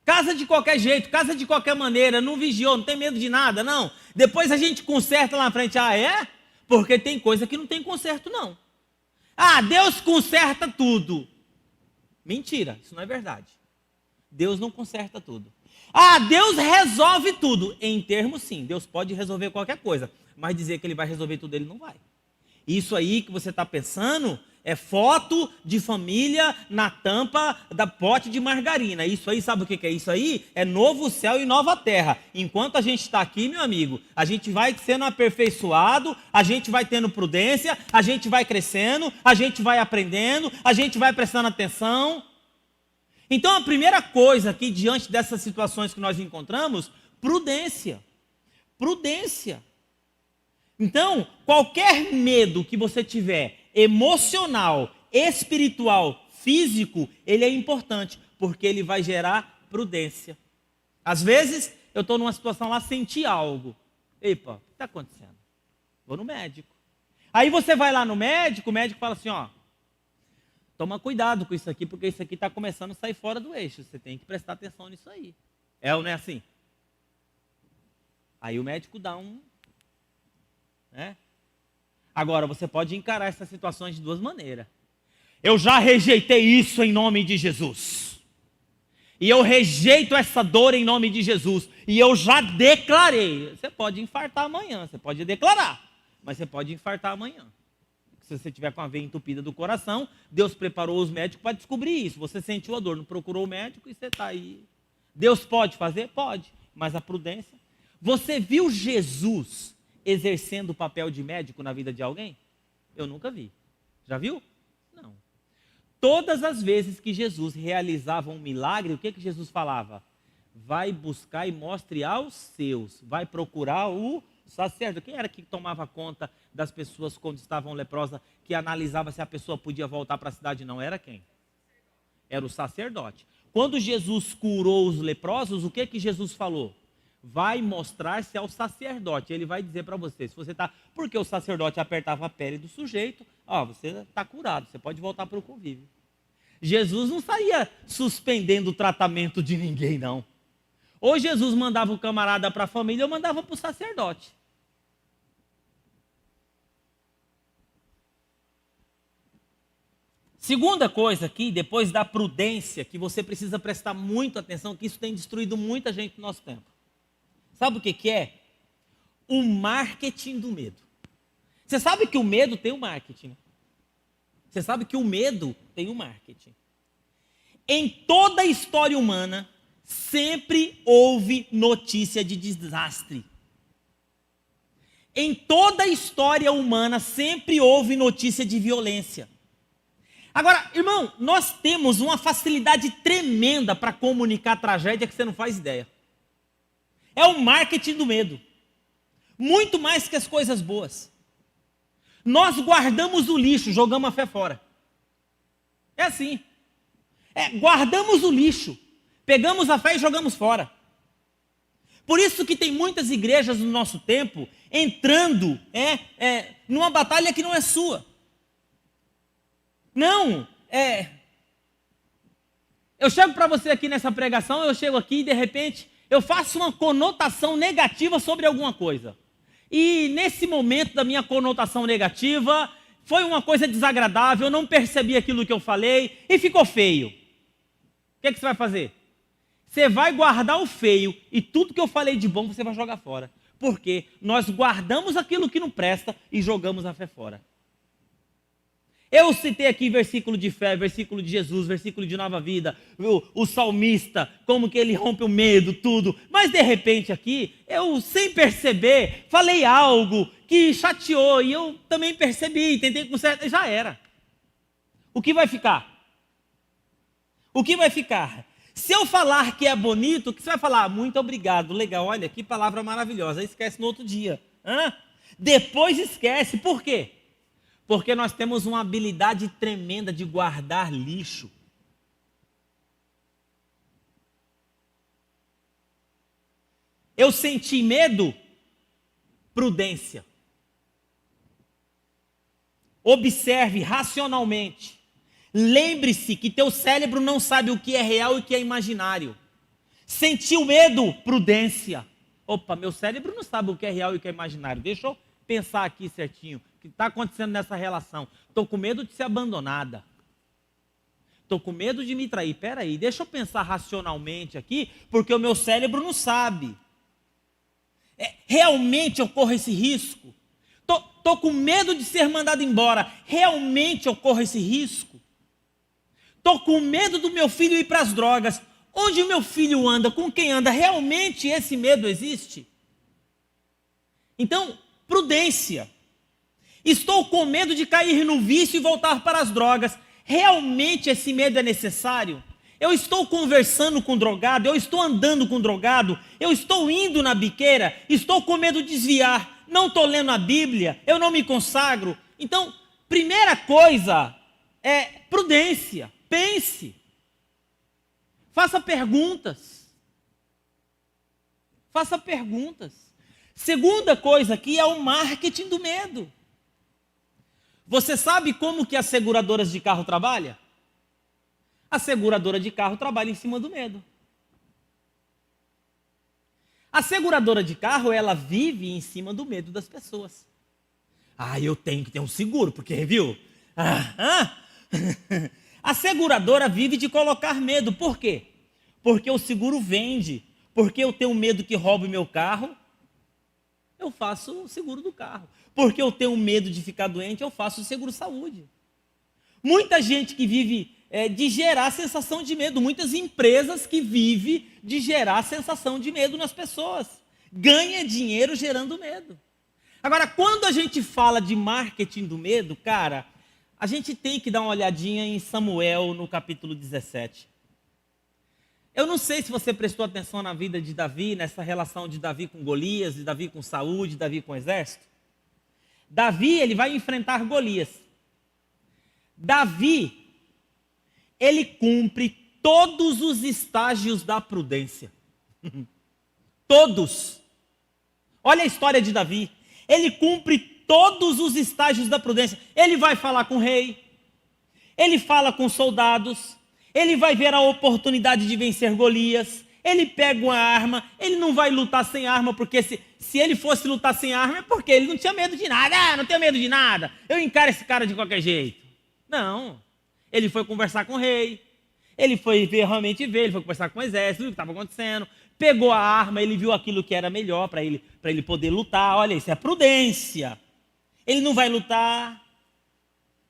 Speaker 1: Casa de qualquer jeito, casa de qualquer maneira, não vigiou, não tem medo de nada, não. Depois a gente conserta lá na frente. É? Porque tem coisa que não tem conserto, não. Deus conserta tudo. Mentira, isso não é verdade. Deus não conserta tudo. Deus resolve tudo. Em termos, sim, Deus pode resolver qualquer coisa. Mas dizer que Ele vai resolver tudo, Ele não vai. Isso aí que você está pensando é foto de família na tampa da pote de margarina. Isso aí, sabe o que é isso aí? É novo céu e nova terra. Enquanto a gente está aqui, meu amigo, a gente vai sendo aperfeiçoado, a gente vai tendo prudência, a gente vai crescendo, a gente vai aprendendo, a gente vai prestando atenção. Então, a primeira coisa aqui, diante dessas situações que nós encontramos, prudência. Prudência. Então, qualquer medo que você tiver, emocional, espiritual, físico, ele é importante, porque ele vai gerar prudência. Às vezes, eu estou numa situação lá, senti algo. Epa, o que está acontecendo? Vou no médico. Aí você vai lá no médico, o médico fala assim, toma cuidado com isso aqui, porque isso aqui está começando a sair fora do eixo. Você tem que prestar atenção nisso aí. É ou não é assim? Aí o médico dá Agora, você pode encarar essas situações de duas maneiras. Eu já rejeitei isso em nome de Jesus. E eu rejeito essa dor em nome de Jesus. E eu já declarei. Você pode infartar amanhã, você pode declarar. Mas você pode infartar amanhã. Se você tiver com a veia entupida do coração, Deus preparou os médicos para descobrir isso. Você sentiu a dor, não procurou o médico e você está aí. Deus pode fazer? Pode. Mas a prudência. Você viu Jesus exercendo o papel de médico na vida de alguém? Eu nunca vi. Já viu? Não. Todas as vezes que Jesus realizava um milagre, o que Jesus falava? Vai buscar e mostre aos seus. Vai procurar o sacerdote. Quem era que tomava conta das pessoas quando estavam leprosas, que analisava se a pessoa podia voltar para a cidade? Não era quem? Era o sacerdote. Quando Jesus curou os leprosos, o que Jesus falou? Vai mostrar-se ao sacerdote. Ele vai dizer para você, se você está... Porque o sacerdote apertava a pele do sujeito, você está curado, você pode voltar para o convívio. Jesus não saía suspendendo o tratamento de ninguém, não. Ou Jesus mandava o camarada para a família, ou mandava para o sacerdote. Segunda coisa aqui, depois da prudência, que você precisa prestar muita atenção, que isso tem destruído muita gente no nosso tempo. Sabe o que é? O marketing do medo. Você sabe que o medo tem um marketing. Você sabe que o medo tem um marketing. Em toda a história humana, sempre houve notícia de desastre. Em toda a história humana sempre houve notícia de violência. Agora, irmão, nós temos uma facilidade tremenda para comunicar tragédia que você não faz ideia. É o marketing do medo. Muito mais que as coisas boas. Nós guardamos o lixo, jogamos a fé fora. É assim. Guardamos o lixo, pegamos a fé e jogamos fora. Por isso que tem muitas igrejas no nosso tempo entrando numa batalha que não é sua. Não, eu chego para você aqui nessa pregação, eu chego aqui e de repente eu faço uma conotação negativa sobre alguma coisa. E nesse momento da minha conotação negativa, foi uma coisa desagradável, eu não percebi aquilo que eu falei e ficou feio. O que você vai fazer? Você vai guardar o feio e tudo que eu falei de bom você vai jogar fora. Porque nós guardamos aquilo que não presta e jogamos a fé fora. Eu citei aqui versículo de fé, versículo de Jesus, versículo de nova vida, o salmista, como que ele rompe o medo, tudo. Mas de repente aqui, eu sem perceber, falei algo que chateou e eu também percebi, tentei consertar, já era. O que vai ficar? O que vai ficar? Se eu falar que é bonito, o que você vai falar? Muito obrigado, legal, olha que palavra maravilhosa, esquece no outro dia. Depois esquece, por quê? Porque nós temos uma habilidade tremenda de guardar lixo. Eu senti medo, prudência. Observe racionalmente. Lembre-se que teu cérebro não sabe o que é real e o que é imaginário. Sentiu medo, prudência. Opa, meu cérebro não sabe o que é real e o que é imaginário. Deixa eu pensar aqui certinho. O que está acontecendo nessa relação? Estou com medo de ser abandonada. Estou com medo de me trair. Espera aí, deixa eu pensar racionalmente aqui, porque o meu cérebro não sabe. Realmente ocorre esse risco? Estou com medo de ser mandado embora. Realmente ocorre esse risco? Estou com medo do meu filho ir para as drogas. Onde o meu filho anda? Com quem anda? Realmente esse medo existe? Então, prudência. Estou com medo de cair no vício e voltar para as drogas. Realmente esse medo é necessário? Eu estou conversando com drogado, eu estou andando com drogado, eu estou indo na biqueira, estou com medo de desviar, não estou lendo a Bíblia, eu não me consagro. Então, primeira coisa é prudência, pense, faça perguntas. Faça perguntas. Segunda coisa aqui é o marketing do medo. Você sabe como que as seguradoras de carro trabalham? A seguradora de carro trabalha em cima do medo. A seguradora de carro, ela vive em cima do medo das pessoas. Eu tenho que ter um seguro, porque, viu? A seguradora vive de colocar medo. Por quê? Porque o seguro vende. Porque eu tenho medo que roube meu carro, eu faço o seguro do carro. Porque eu tenho medo de ficar doente, eu faço o seguro saúde. Muita gente que vive de gerar sensação de medo. Muitas empresas que vivem de gerar sensação de medo nas pessoas. Ganha dinheiro gerando medo. Agora, quando a gente fala de marketing do medo, cara, a gente tem que dar uma olhadinha em Samuel, no capítulo 17. Eu não sei se você prestou atenção na vida de Davi, nessa relação de Davi com Golias, de Davi com Saúl, de Davi com o exército. Davi, ele vai enfrentar Golias. Davi, ele cumpre todos os estágios da prudência. Todos. Olha a história de Davi. Ele cumpre todos os estágios da prudência. Ele vai falar com o rei. Ele fala com soldados. Ele vai ver a oportunidade de vencer Golias. Ele pega uma arma. Ele não vai lutar sem arma, porque se ele fosse lutar sem arma é porque ele não tinha medo de nada. Não tenho medo de nada. Eu encaro esse cara de qualquer jeito. Não. Ele foi conversar com o rei. Ele foi realmente ver. Ele foi conversar com o exército, viu o que estava acontecendo. Pegou a arma, ele viu aquilo que era melhor para ele poder lutar. Olha, isso é prudência. Ele não vai lutar.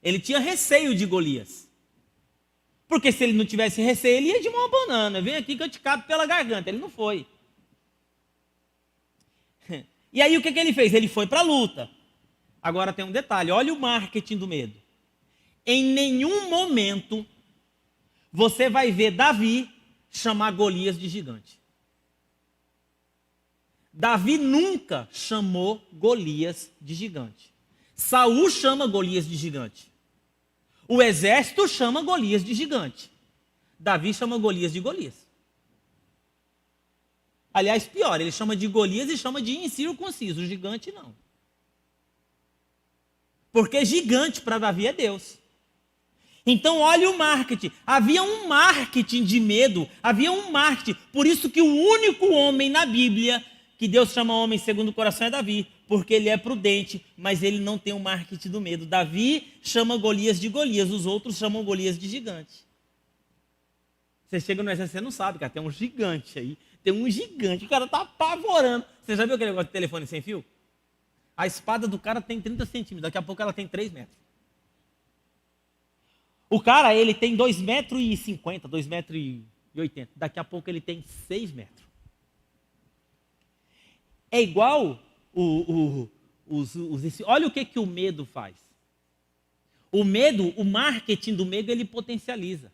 Speaker 1: Ele tinha receio de Golias. Porque se ele não tivesse receio, ele ia de mão a banana. Vem aqui que eu te cabe pela garganta. Ele não foi. E aí o que ele fez? Ele foi para a luta. Agora tem um detalhe, olha o marketing do medo. Em nenhum momento você vai ver Davi chamar Golias de gigante. Davi nunca chamou Golias de gigante. Saul chama Golias de gigante. O exército chama Golias de gigante. Davi chama Golias de Golias. Aliás, pior, ele chama de Golias e chama de incircunciso, gigante não. Porque gigante para Davi é Deus. Então olha o marketing. Havia um marketing de medo, havia um marketing. Por isso que o único homem na Bíblia que Deus chama homem segundo o coração é Davi, porque ele é prudente, mas ele não tem o marketing do medo. Davi chama Golias de Golias, os outros chamam Golias de gigante. Você chega no exército, você não sabe, cara, tem um gigante aí. Tem um gigante, o cara tá apavorando. Você já viu aquele negócio de telefone sem fio? A espada do cara tem 30 centímetros, daqui a pouco ela tem 3 metros. O cara, ele tem 2,50 metros, 2,80 metros. Daqui a pouco ele tem 6 metros. É igual olha o que o medo faz. O medo, o marketing do medo, ele potencializa.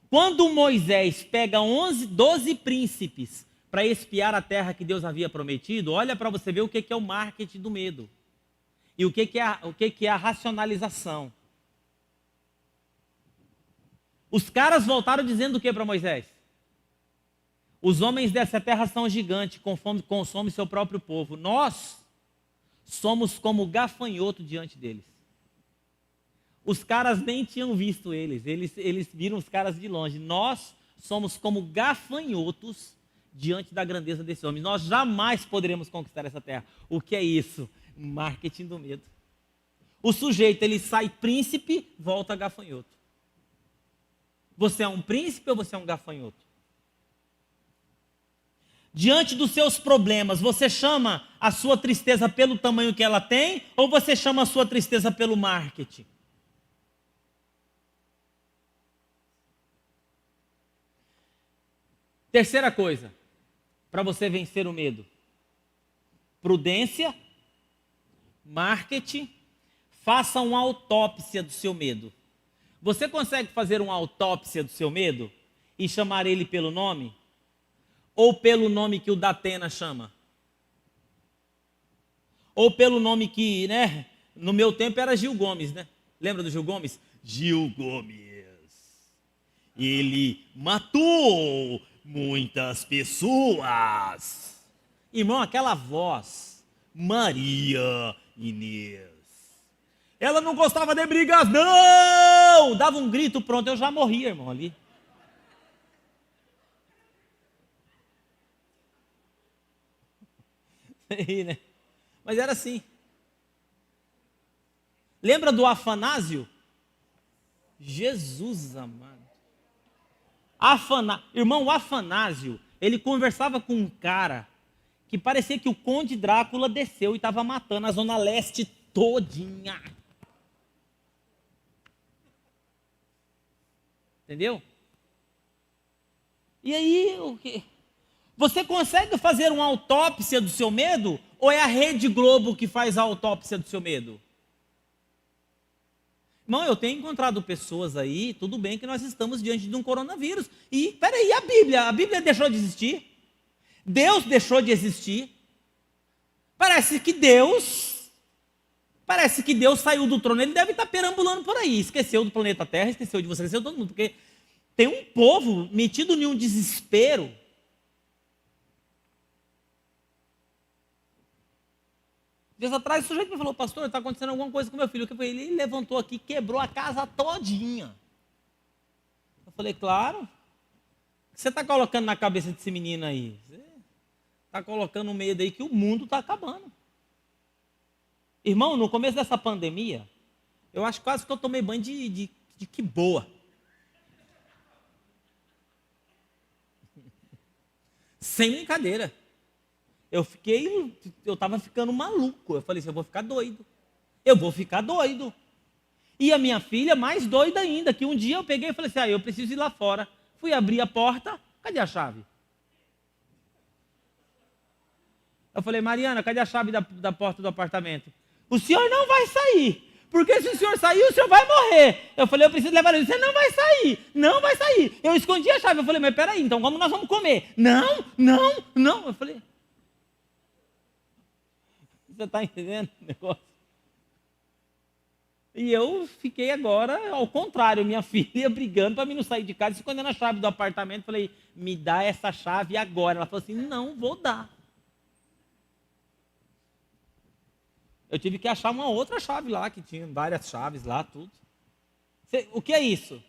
Speaker 1: Quando Moisés pega 12 príncipes para espiar a terra que Deus havia prometido, olha para você ver o que é o marketing do medo. E o que é a racionalização. Os caras voltaram dizendo o que para Moisés? Os homens dessa terra são gigantes, consomem seu próprio povo. Nós somos como gafanhoto diante deles. Os caras nem tinham visto eles viram os caras de longe. Nós somos como gafanhotos diante da grandeza desse homem. Nós jamais poderemos conquistar essa terra. O que é isso? Marketing do medo. O sujeito, ele sai príncipe, volta gafanhoto. Você é um príncipe ou você é um gafanhoto? Diante dos seus problemas, você chama a sua tristeza pelo tamanho que ela tem ou você chama a sua tristeza pelo marketing? Terceira coisa, para você vencer o medo. Prudência, marketing, faça uma autópsia do seu medo. Você consegue fazer uma autópsia do seu medo e chamar ele pelo nome? Ou pelo nome que o Datena chama? Ou pelo nome que, né, no meu tempo era Gil Gomes, né? Lembra do Gil Gomes? Gil Gomes. Ele matou muitas pessoas. Irmão, aquela voz, Maria Inês. Ela não gostava de brigas, não! Dava um grito, pronto, eu já morria, irmão, ali. Né? Mas era assim. Lembra do Afanásio? Jesus amado. Irmão, o Afanásio, ele conversava com um cara que parecia que o Conde Drácula desceu e estava matando a Zona Leste todinha. Entendeu? E aí, o quê? Você consegue fazer uma autópsia do seu medo? Ou é a Rede Globo que faz a autópsia do seu medo? Irmão, eu tenho encontrado pessoas aí, tudo bem que nós estamos diante de um coronavírus. E, peraí, a Bíblia deixou de existir? Deus deixou de existir? Parece que Deus saiu do trono, ele deve estar perambulando por aí. Esqueceu do planeta Terra, esqueceu de você, esqueceu de todo mundo. Porque tem um povo metido em um desespero. Dias atrás, o sujeito me falou, pastor, está acontecendo alguma coisa com meu filho. Ele levantou aqui, quebrou a casa todinha. Eu falei, claro. O que você está colocando na cabeça desse menino aí? Você está colocando no meio daí que o mundo está acabando. Irmão, no começo dessa pandemia, eu acho quase que eu tomei banho de que boa. Sem brincadeira. Eu estava ficando maluco. Eu falei assim, eu vou ficar doido. E a minha filha mais doida ainda, que um dia eu peguei e falei assim, eu preciso ir lá fora. Fui abrir a porta, cadê a chave? Eu falei, Mariana, cadê a chave da porta do apartamento? O senhor não vai sair. Porque se o senhor sair, o senhor vai morrer. Eu falei, eu preciso levar ele. Você não vai sair. Não vai sair. Eu escondi a chave. Eu falei, mas peraí, então como nós vamos comer? Não, não, não. Eu falei, você está entendendo o negócio? E eu fiquei agora, ao contrário, minha filha brigando para mim não sair de casa, escondendo a chave do apartamento. Falei, me dá essa chave agora. Ela falou assim, não vou dar. Eu tive que achar uma outra chave lá, que tinha várias chaves lá, tudo. O que é isso?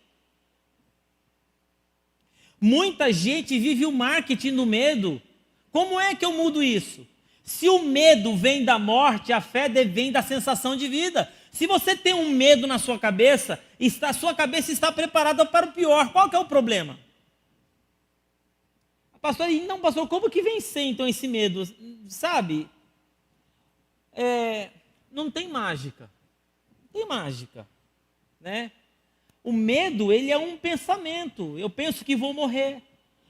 Speaker 1: Muita gente vive o marketing do medo. Como é que eu mudo isso? Se o medo vem da morte, a fé vem da sensação de vida. Se você tem um medo na sua cabeça, a sua cabeça está preparada para o pior. Qual que é o problema? Pastor, não, pastor, como que vencer então esse medo? Sabe? Não tem mágica. Não tem mágica, né? O medo, ele é um pensamento. Eu penso que vou morrer.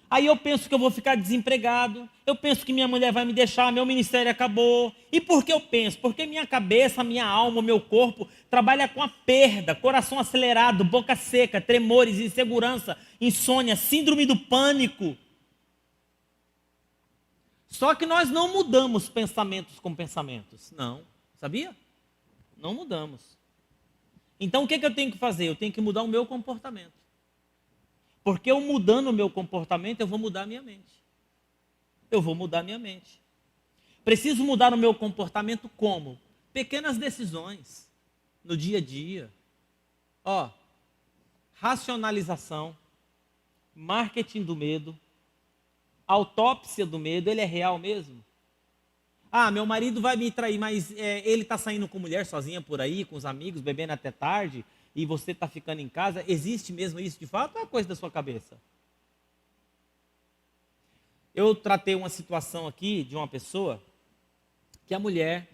Speaker 1: Aí eu penso que eu vou ficar desempregado. Eu penso que minha mulher vai me deixar, meu ministério acabou. E por que eu penso? Porque minha cabeça, minha alma, meu corpo trabalha com a perda, coração acelerado, boca seca, tremores, insegurança, insônia, síndrome do pânico. Só que nós não mudamos pensamentos com pensamentos. Não. Sabia? Não mudamos. Então o que eu tenho que fazer? Eu tenho que mudar o meu comportamento. Porque eu mudando o meu comportamento, eu vou mudar a minha mente. Eu vou mudar a minha mente. Preciso mudar o meu comportamento como? Pequenas decisões no dia a dia. Racionalização, marketing do medo, autópsia do medo. Ele é real mesmo? Meu marido vai me trair, mas ele está saindo com mulher sozinha por aí, com os amigos, bebendo até tarde, e você está ficando em casa. Existe mesmo isso de fato ou é coisa da sua cabeça? Eu tratei uma situação aqui de uma pessoa que a mulher,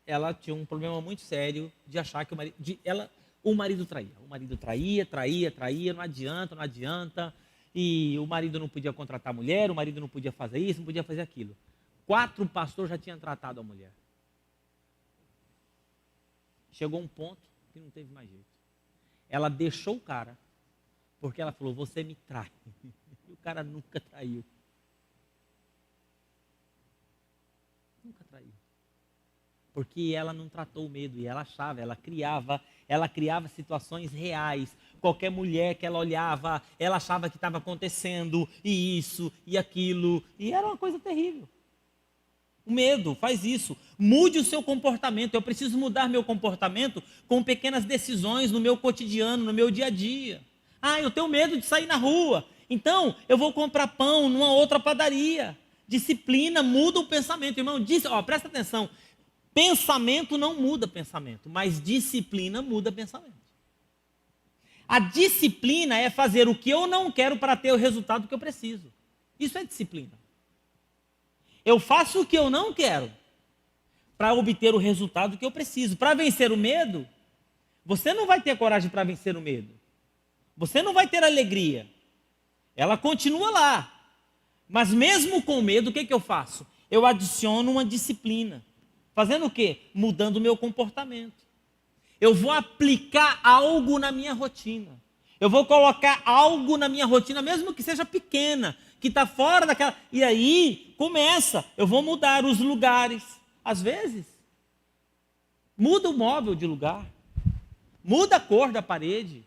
Speaker 1: ela tinha um problema muito sério de achar que o marido traía. O marido traía, não adianta. E o marido não podia contratar a mulher, o marido não podia fazer isso, não podia fazer aquilo. 4 pastores já tinham tratado a mulher. Chegou um ponto que não teve mais jeito. Ela deixou o cara, porque ela falou, você me trai. E o cara nunca traiu. Nunca traiu. Porque ela não tratou o medo, e ela achava, ela criava situações reais. Qualquer mulher que ela olhava, ela achava que estava acontecendo, e isso, e aquilo, e era uma coisa terrível. O medo faz isso. Mude o seu comportamento. Eu preciso mudar meu comportamento com pequenas decisões no meu cotidiano, no meu dia a dia. Eu tenho medo de sair na rua. Então, eu vou comprar pão numa outra padaria. Disciplina muda o pensamento. Irmão, presta atenção. Pensamento não muda pensamento, mas disciplina muda pensamento. A disciplina é fazer o que eu não quero para ter o resultado que eu preciso. Isso é disciplina. Eu faço o que eu não quero para obter o resultado que eu preciso. Para vencer o medo, você não vai ter coragem para vencer o medo. Você não vai ter alegria. Ela continua lá. Mas mesmo com medo, o que eu faço? Eu adiciono uma disciplina. Fazendo o quê? Mudando o meu comportamento. Eu vou aplicar algo na minha rotina. Eu vou colocar algo na minha rotina, mesmo que seja pequena, que está fora daquela... E aí, começa. Eu vou mudar os lugares. Às vezes, muda o móvel de lugar. Muda a cor da parede.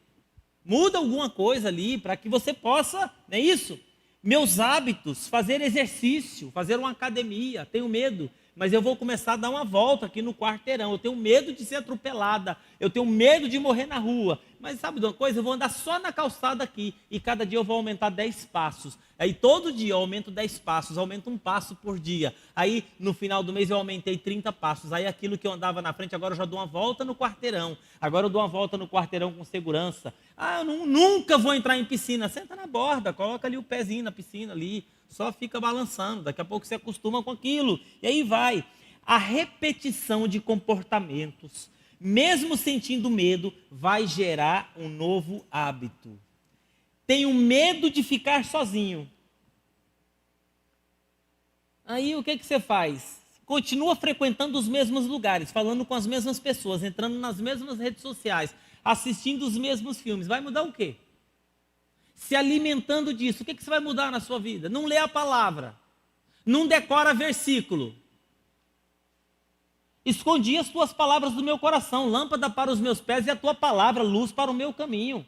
Speaker 1: Muda alguma coisa ali para que você possa... Não é isso? Meus hábitos, fazer exercício, fazer uma academia. Tenho medo, mas eu vou começar a dar uma volta aqui no quarteirão. Eu tenho medo de ser atropelada. Eu tenho medo de morrer na rua. Mas sabe de uma coisa? Eu vou andar só na calçada aqui. E cada dia eu vou aumentar 10 passos. Aí todo dia eu aumento 10 passos. Aumento 1 passo por dia. Aí no final do mês eu aumentei 30 passos. Aí aquilo que eu andava na frente, agora eu já dou uma volta no quarteirão. Agora eu dou uma volta no quarteirão com segurança. Eu nunca vou entrar em piscina. Senta na borda, coloca ali o pezinho na piscina ali. Só fica balançando. Daqui a pouco você acostuma com aquilo. E aí vai. A repetição de comportamentos, mesmo sentindo medo, vai gerar um novo hábito. Tenho medo de ficar sozinho. Aí o que você faz? Continua frequentando os mesmos lugares, falando com as mesmas pessoas, entrando nas mesmas redes sociais, assistindo os mesmos filmes. Vai mudar o quê? Se alimentando disso, o que você vai mudar na sua vida? Não lê a palavra, não decora versículo. Escondi as tuas palavras do meu coração, lâmpada para os meus pés e a tua palavra, luz para o meu caminho.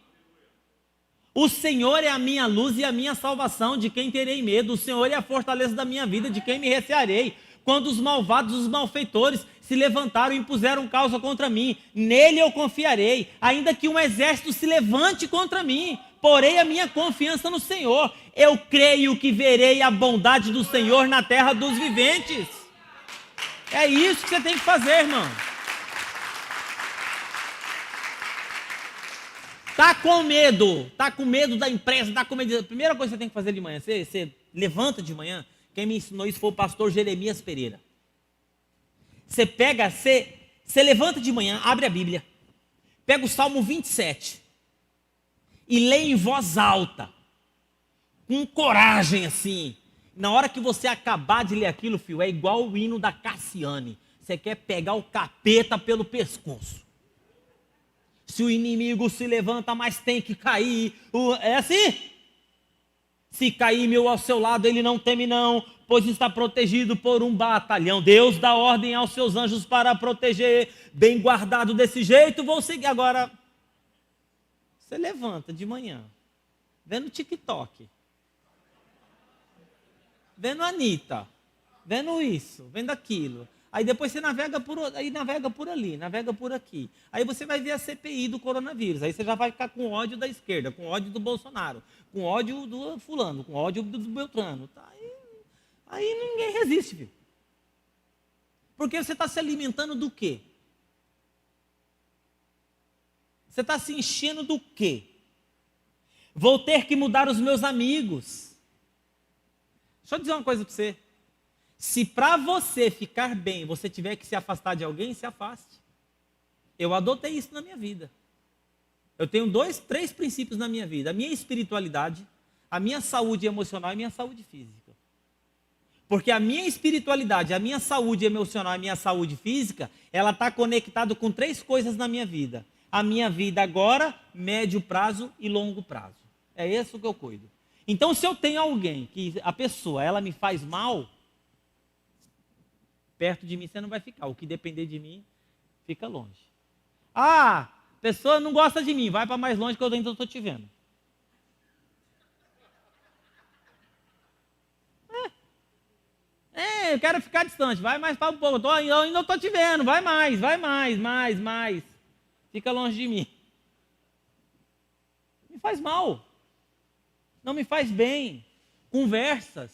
Speaker 1: O Senhor é a minha luz e a minha salvação, de quem terei medo. O Senhor é a fortaleza da minha vida, de quem me recearei. Quando os malvados, os malfeitores, se levantaram e impuseram causa contra mim, nele eu confiarei, ainda que um exército se levante contra mim, porei a minha confiança no Senhor. Eu creio que verei a bondade do Senhor na terra dos viventes. É isso que você tem que fazer, irmão. Tá com medo da empresa, tá com medo. A primeira coisa que você tem que fazer de manhã, você levanta de manhã. Quem me ensinou isso foi o pastor Jeremias Pereira. Você levanta de manhã, abre a Bíblia, pega o Salmo 27 e lê em voz alta, com coragem assim. Na hora que você acabar de ler aquilo, filho, é igual o hino da Cassiane. Você quer pegar o capeta pelo pescoço. Se o inimigo se levanta, mas tem que cair. É assim? Se cair mil ao seu lado, ele não teme não, pois está protegido por um batalhão. Deus dá ordem aos seus anjos para proteger. Bem guardado desse jeito, vou seguir. Agora, você levanta de manhã, vendo TikTok, vendo a Anitta, vendo isso, vendo aquilo. Aí depois você navega por ali, navega por aqui. Aí você vai ver a CPI do coronavírus. Aí você já vai ficar com ódio da esquerda, com ódio do Bolsonaro, com ódio do fulano, com ódio do Beltrano. Tá? Aí ninguém resiste, viu? Porque você está se alimentando do quê? Você está se enchendo do quê? Vou ter que mudar os meus amigos. Deixa eu dizer uma coisa para você. Se para você ficar bem, você tiver que se afastar de alguém, se afaste. Eu adotei isso na minha vida. Eu tenho 3 princípios na minha vida. A minha espiritualidade, a minha saúde emocional e a minha saúde física. Porque a minha espiritualidade, a minha saúde emocional e a minha saúde física, ela está conectada com 3 coisas na minha vida. A minha vida agora, médio prazo e longo prazo. É isso que eu cuido. Então, se eu tenho alguém que a pessoa, ela me faz mal, perto de mim você não vai ficar. O que depender de mim, fica longe. Ah, a pessoa não gosta de mim, vai para mais longe que eu ainda estou te vendo. Eu quero ficar distante, vai mais para um pouco, eu ainda estou te vendo, vai mais. Fica longe de mim. Me faz mal. Não me faz bem. Conversas.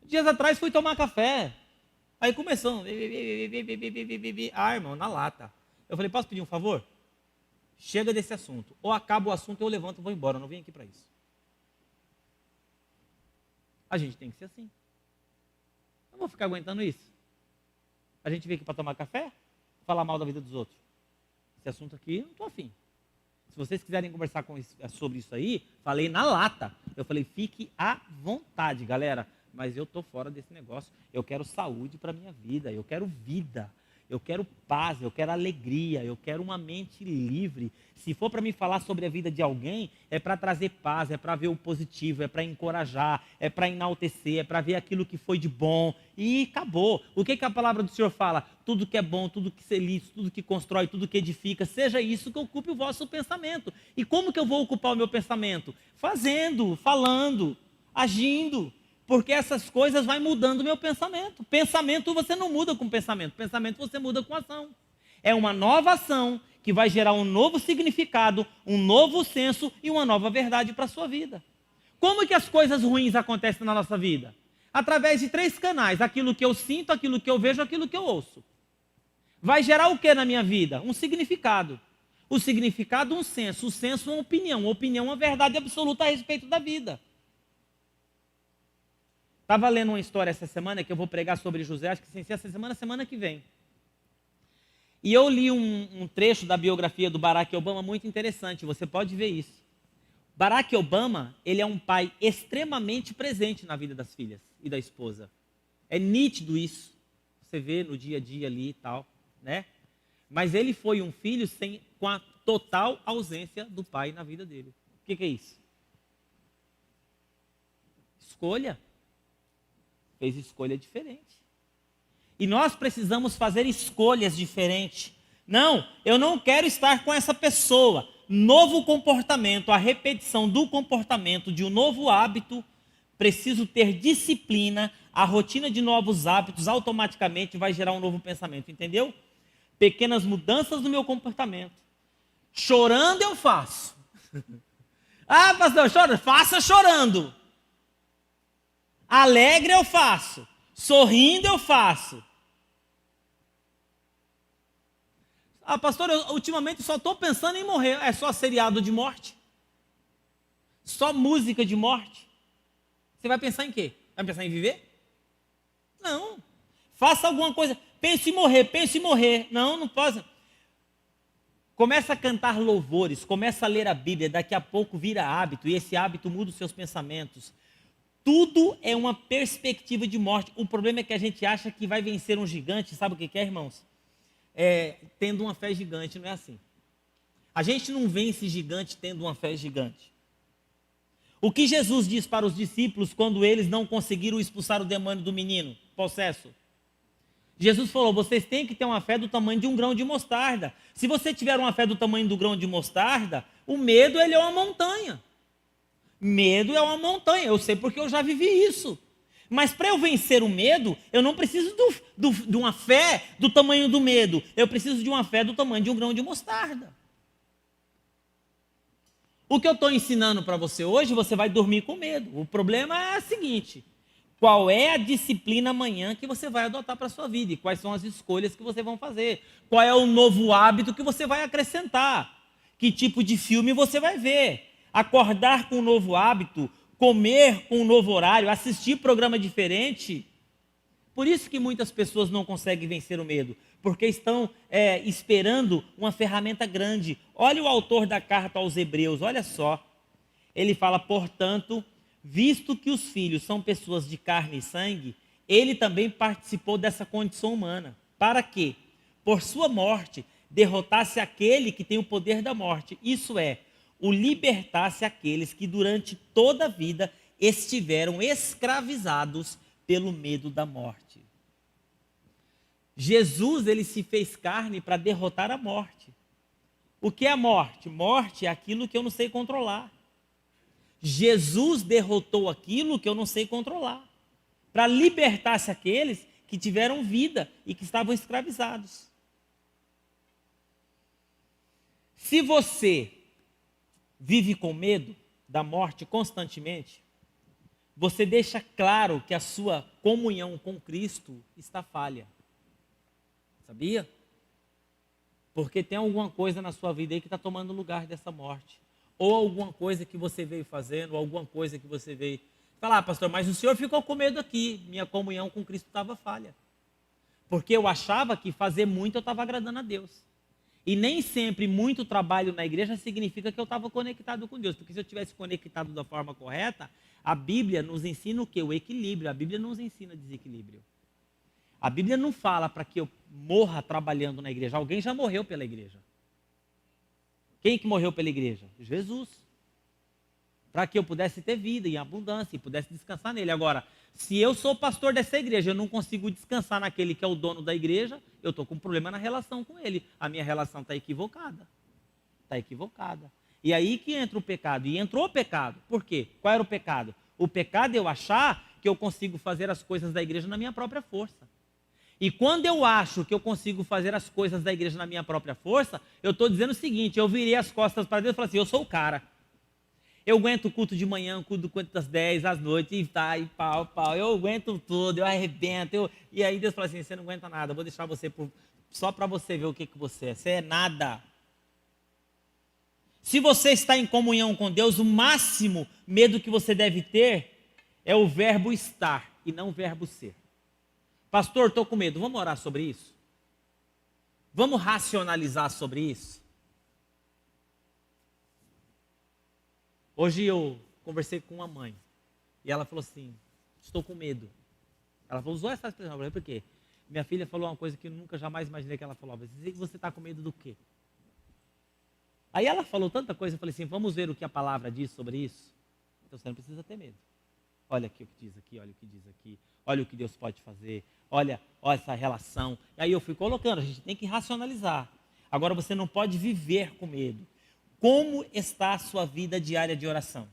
Speaker 1: Dias atrás fui tomar café. Aí começou. Ah, irmão, na lata. Eu falei, posso pedir um favor? Chega desse assunto. Ou acaba o assunto, eu levanto e vou embora. Eu não vim aqui para isso. A gente tem que ser assim. Não vou ficar aguentando isso. A gente veio aqui para tomar café? Falar mal da vida dos outros. Esse assunto aqui, eu não estou afim. Se vocês quiserem conversar sobre isso aí, falei na lata. Eu falei, fique à vontade, galera. Mas eu estou fora desse negócio. Eu quero saúde para a minha vida. Eu quero vida. Eu quero paz. Eu quero alegria. Eu quero uma mente livre. Se for para me falar sobre a vida de alguém, é para trazer paz, é para ver o positivo, é para encorajar, é para enaltecer, é para ver aquilo que foi de bom. E acabou. O que a palavra do Senhor fala? Tudo que é bom, tudo que é lícito, tudo que constrói, tudo que edifica, seja isso que ocupe o vosso pensamento. E como que eu vou ocupar o meu pensamento? Fazendo, falando, agindo. Porque essas coisas vão mudando o meu pensamento. Pensamento você não muda com pensamento. Pensamento você muda com ação. É uma nova ação que vai gerar um novo significado, um novo senso e uma nova verdade para a sua vida. Como que as coisas ruins acontecem na nossa vida? Através de 3 canais. Aquilo que eu sinto, aquilo que eu vejo, aquilo que eu ouço. Vai gerar o que na minha vida? Um significado. O significado, um senso. O senso, uma opinião. A opinião, uma verdade absoluta a respeito da vida. Estava lendo uma história essa semana que eu vou pregar sobre José, acho que sem ser essa semana, semana que vem. E eu li um trecho da biografia do Barack Obama muito interessante, você pode ver isso. Barack Obama, ele é um pai extremamente presente na vida das filhas e da esposa. É nítido isso. Você vê no dia a dia ali e tal, né? Mas ele foi um filho com a total ausência do pai na vida dele. O que é isso? Escolha. Fez escolha diferente. E nós precisamos fazer escolhas diferentes. Não, eu não quero estar com essa pessoa. Novo comportamento, a repetição do comportamento de um novo hábito, preciso ter disciplina, a rotina de novos hábitos automaticamente vai gerar um novo pensamento, entendeu? Pequenas mudanças no meu comportamento. Chorando eu faço. Ah, pastor, chora? Faça chorando. Alegre eu faço. Sorrindo eu faço. Ah, pastor, eu ultimamente só estou pensando em morrer. É só seriado de morte? Só música de morte? Você vai pensar em quê? Vai pensar em viver? Não. Faça alguma coisa. Pense em morrer, pense em morrer. Não, não posso. Começa a cantar louvores, começa a ler a Bíblia, daqui a pouco vira hábito, e esse hábito muda os seus pensamentos. Tudo é uma perspectiva de morte. O problema é que a gente acha que vai vencer um gigante, sabe o que é, irmãos? Tendo uma fé gigante, não é assim. A gente não vence gigante tendo uma fé gigante. O que Jesus diz para os discípulos quando eles não conseguiram expulsar o demônio do menino possesso? Jesus falou, vocês têm que ter uma fé do tamanho de um grão de mostarda. Se você tiver uma fé do tamanho do grão de mostarda, o medo ele é uma montanha. Medo é uma montanha, eu sei porque eu já vivi isso. Mas para eu vencer o medo, eu não preciso de uma fé do tamanho do medo. Eu preciso de uma fé do tamanho de um grão de mostarda. O que eu estou ensinando para você hoje, você vai dormir com medo. O problema é o seguinte, qual é a disciplina amanhã que você vai adotar para a sua vida? E quais são as escolhas que você vai fazer? Qual é o novo hábito que você vai acrescentar? Que tipo de filme você vai ver? Acordar com um novo hábito, comer com um novo horário, assistir programa diferente. Por isso que muitas pessoas não conseguem vencer o medo, porque estão esperando uma ferramenta grande. Olha o autor da carta aos Hebreus, olha só. Ele fala, portanto, visto que os filhos são pessoas de carne e sangue, ele também participou dessa condição humana. Para que, por sua morte, derrotasse aquele que tem o poder da morte. Isso é, o libertasse aqueles que durante toda a vida estiveram escravizados pelo medo da morte. Jesus, ele se fez carne para derrotar a morte. O que é a morte? Morte é aquilo que eu não sei controlar. Jesus derrotou aquilo que eu não sei controlar, para libertar-se aqueles que tiveram vida e que estavam escravizados. Se você vive com medo da morte constantemente, você deixa claro que a sua comunhão com Cristo está falha. Sabia? Porque tem alguma coisa na sua vida aí que está tomando lugar dessa morte. Ou alguma coisa que você veio fazendo, ou alguma coisa que você veio... Falar, pastor, mas o senhor ficou com medo aqui. Minha comunhão com Cristo estava falha. Porque eu achava que fazer muito eu estava agradando a Deus. E nem sempre muito trabalho na igreja significa que eu estava conectado com Deus. Porque se eu tivesse conectado da forma correta, a Bíblia nos ensina o quê? O equilíbrio. A Bíblia não nos ensina desequilíbrio. A Bíblia não fala para que eu morra trabalhando na igreja. Alguém já morreu pela igreja. Quem que morreu pela igreja? Jesus. Para que eu pudesse ter vida em abundância e pudesse descansar nele. Agora, se eu sou pastor dessa igreja, eu não consigo descansar naquele que é o dono da igreja, eu estou com um problema na relação com ele. A minha relação está equivocada. Está equivocada. E aí que entra o pecado. E entrou o pecado. Por quê? Qual era o pecado? O pecado é eu achar que eu consigo fazer as coisas da igreja na minha própria força. E quando eu acho que eu consigo fazer as coisas da igreja na minha própria força, eu estou dizendo o seguinte, eu virei as costas para Deus e falei assim, eu sou o cara. Eu aguento o culto de manhã, o culto das 10 às noites, e tá, e pau, eu aguento tudo, eu arrebento. E aí Deus fala assim, você não aguenta nada, eu vou deixar você só para você ver o que você é. Você é nada. Se você está em comunhão com Deus, o máximo medo que você deve ter é o verbo estar e não o verbo ser. Pastor, estou com medo. Vamos orar sobre isso? Vamos racionalizar sobre isso? Hoje eu conversei com uma mãe e ela falou assim, estou com medo. Ela usou essa expressão. Eu falei, por quê? Minha filha falou uma coisa que eu nunca jamais imaginei que ela falava. Você está com medo do quê? Aí ela falou tanta coisa, eu falei assim, vamos ver o que a palavra diz sobre isso? Então você não precisa ter medo. Olha aqui o que diz aqui, olha o que diz aqui, olha o que Deus pode fazer, olha essa relação. E aí eu fui colocando, a gente tem que racionalizar. Agora você não pode viver com medo. Como está a sua vida diária de oração?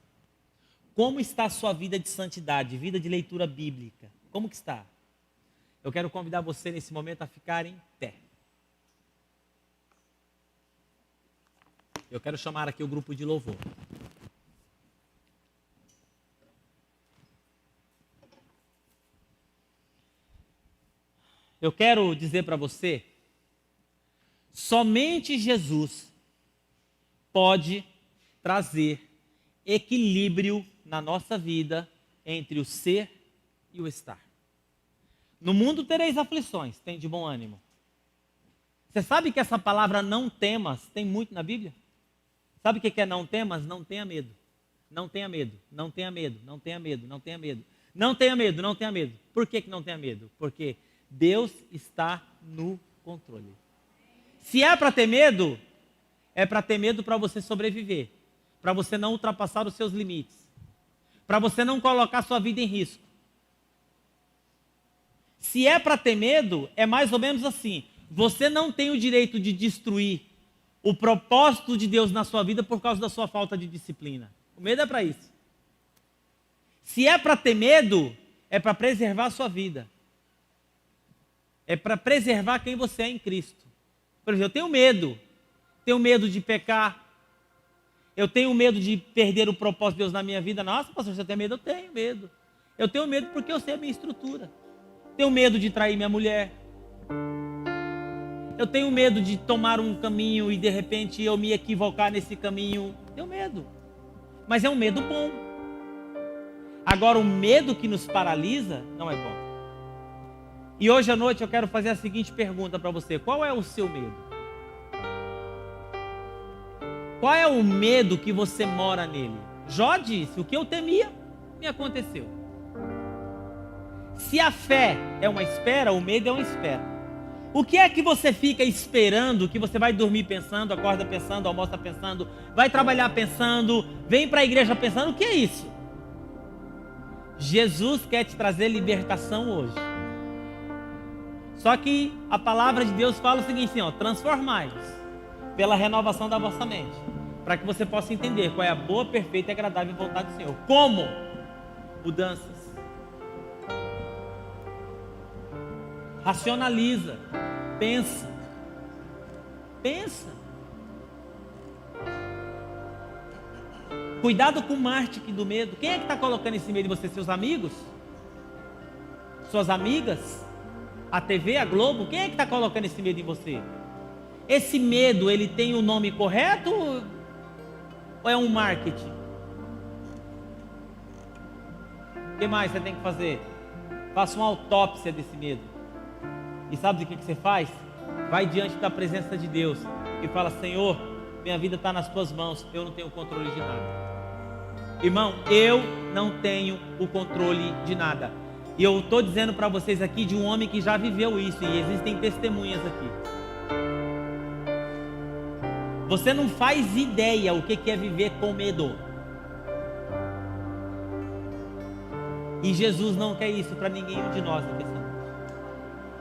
Speaker 1: Como está a sua vida de santidade, vida de leitura bíblica? Como que está? Eu quero convidar você nesse momento a ficar em pé. Eu quero chamar aqui o grupo de louvor. Eu quero dizer para você, somente Jesus pode trazer equilíbrio na nossa vida entre o ser e o estar. No mundo tereis aflições, tem de bom ânimo. Você sabe que essa palavra não temas tem muito na Bíblia? Sabe o que é não temas? Não tenha medo. Não tenha medo, não tenha medo, não tenha medo, não tenha medo. Não tenha medo, não tenha medo. Por que não tenha medo? Porque Deus está no controle. Se é para ter medo, é para ter medo para você sobreviver, para você não ultrapassar os seus limites, para você não colocar sua vida em risco. Se é para ter medo, é mais ou menos assim, você não tem o direito de destruir o propósito de Deus na sua vida por causa da sua falta de disciplina. O medo é para isso. Se é para ter medo, é para preservar a sua vida. É para preservar quem você é em Cristo. Por exemplo, eu tenho medo de pecar, eu tenho medo de perder o propósito de Deus na minha vida. Nossa, pastor, você tem medo? Eu tenho medo. Eu tenho medo porque eu sei a minha estrutura. Tenho medo de trair minha mulher. Eu tenho medo de tomar um caminho e de repente eu me equivocar nesse caminho. Tenho medo. Mas é um medo bom. Agora, o medo que nos paralisa não é bom. E hoje à noite eu quero fazer a seguinte pergunta para você. Qual é o seu medo? Qual é o medo que você mora nele? Jó disse, o que eu temia me aconteceu. Se a fé é uma espera, o medo é uma espera. O que é que você fica esperando, que você vai dormir pensando, acorda pensando, almoça pensando, vai trabalhar pensando, vem para a igreja pensando? O que é isso? Jesus quer te trazer libertação hoje. Só que a palavra de Deus fala o seguinte, assim, transformai-vos pela renovação da vossa mente, para que você possa entender qual é a boa, perfeita e agradável vontade do Senhor. Como? Mudanças. Racionaliza. Pensa. Pensa. Cuidado com o mártir do medo. Quem é que está colocando esse medo em você? Seus amigos? Suas amigas? A TV, a Globo? Quem é que está colocando esse medo em você? Esse medo, ele tem o nome correto ou é um marketing? O que mais você tem que fazer? Faça uma autópsia desse medo. E sabe o que você faz? Vai diante da presença de Deus e fala, Senhor, minha vida está nas tuas mãos, eu não tenho controle de nada. Irmão, eu não tenho o controle de nada. E eu estou dizendo para vocês aqui de um homem que já viveu isso, e existem testemunhas aqui. Você não faz ideia o que é viver com medo. E Jesus não quer isso para ninguém de nós nessa noite.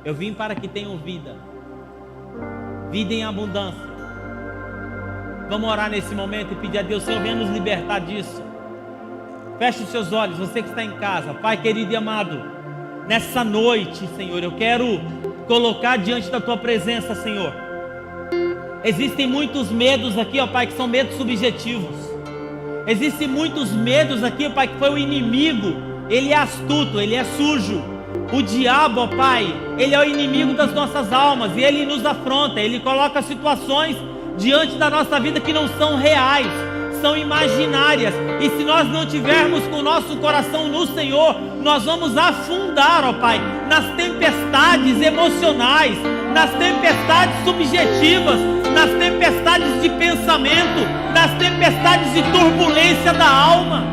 Speaker 1: Eu vim para que tenham vida. Vida em abundância. Vamos orar nesse momento e pedir a Deus, Senhor, venha nos libertar disso. Feche os seus olhos, você que está em casa. Pai querido e amado, nessa noite, Senhor, eu quero colocar diante da Tua presença, Senhor. Existem muitos medos aqui, ó Pai, que são medos subjetivos. Existem muitos medos aqui, ó Pai, que foi o inimigo. Ele é astuto, ele é sujo. O diabo, ó Pai, ele é o inimigo das nossas almas. E ele nos afronta, ele coloca situações diante da nossa vida que não são reais, são imaginárias. E se nós não tivermos com o nosso coração no Senhor, nós vamos afundar, ó Pai, nas tempestades emocionais, nas tempestades subjetivas, nas tempestades de pensamento, nas tempestades de turbulência da alma.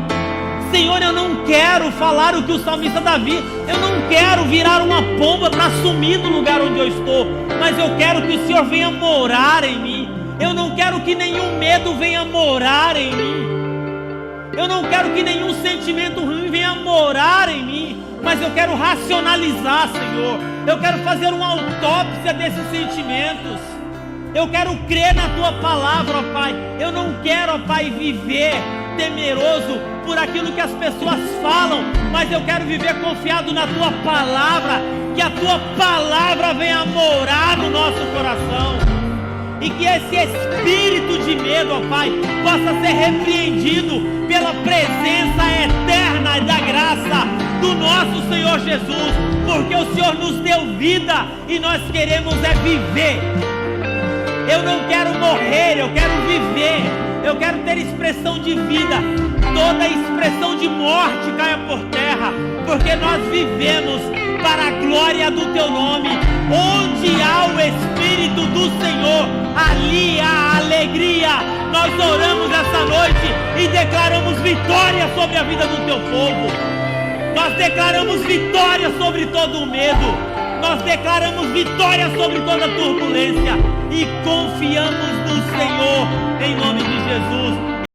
Speaker 1: Senhor, eu não quero falar o que o salmista Davi, eu não quero virar uma pomba para sumir do lugar onde eu estou, mas eu quero que o Senhor venha morar em mim. Eu não quero que nenhum medo venha morar em mim. Eu não quero que nenhum sentimento ruim venha morar em mim, mas eu quero racionalizar, Senhor. Eu quero fazer uma autópsia desses sentimentos. Eu quero crer na Tua palavra, ó Pai. Eu não quero, ó Pai, viver temeroso por aquilo que as pessoas falam, mas eu quero viver confiado na Tua palavra, que a Tua palavra venha morar no nosso coração, e que esse espírito de medo, ó Pai, possa ser repreendido pela presença eterna da graça do nosso Senhor Jesus, porque o Senhor nos deu vida e nós queremos é viver. Eu não quero morrer, eu quero viver. Eu quero ter expressão de vida. Toda expressão de morte caia por terra, porque nós vivemos para a glória do Teu nome. Onde há o Espírito do Senhor, ali há alegria. Nós oramos essa noite e declaramos vitória sobre a vida do Teu povo. Nós declaramos vitória sobre todo o medo. Nós declaramos vitória sobre toda turbulência e confiamos no Senhor, em nome de Jesus.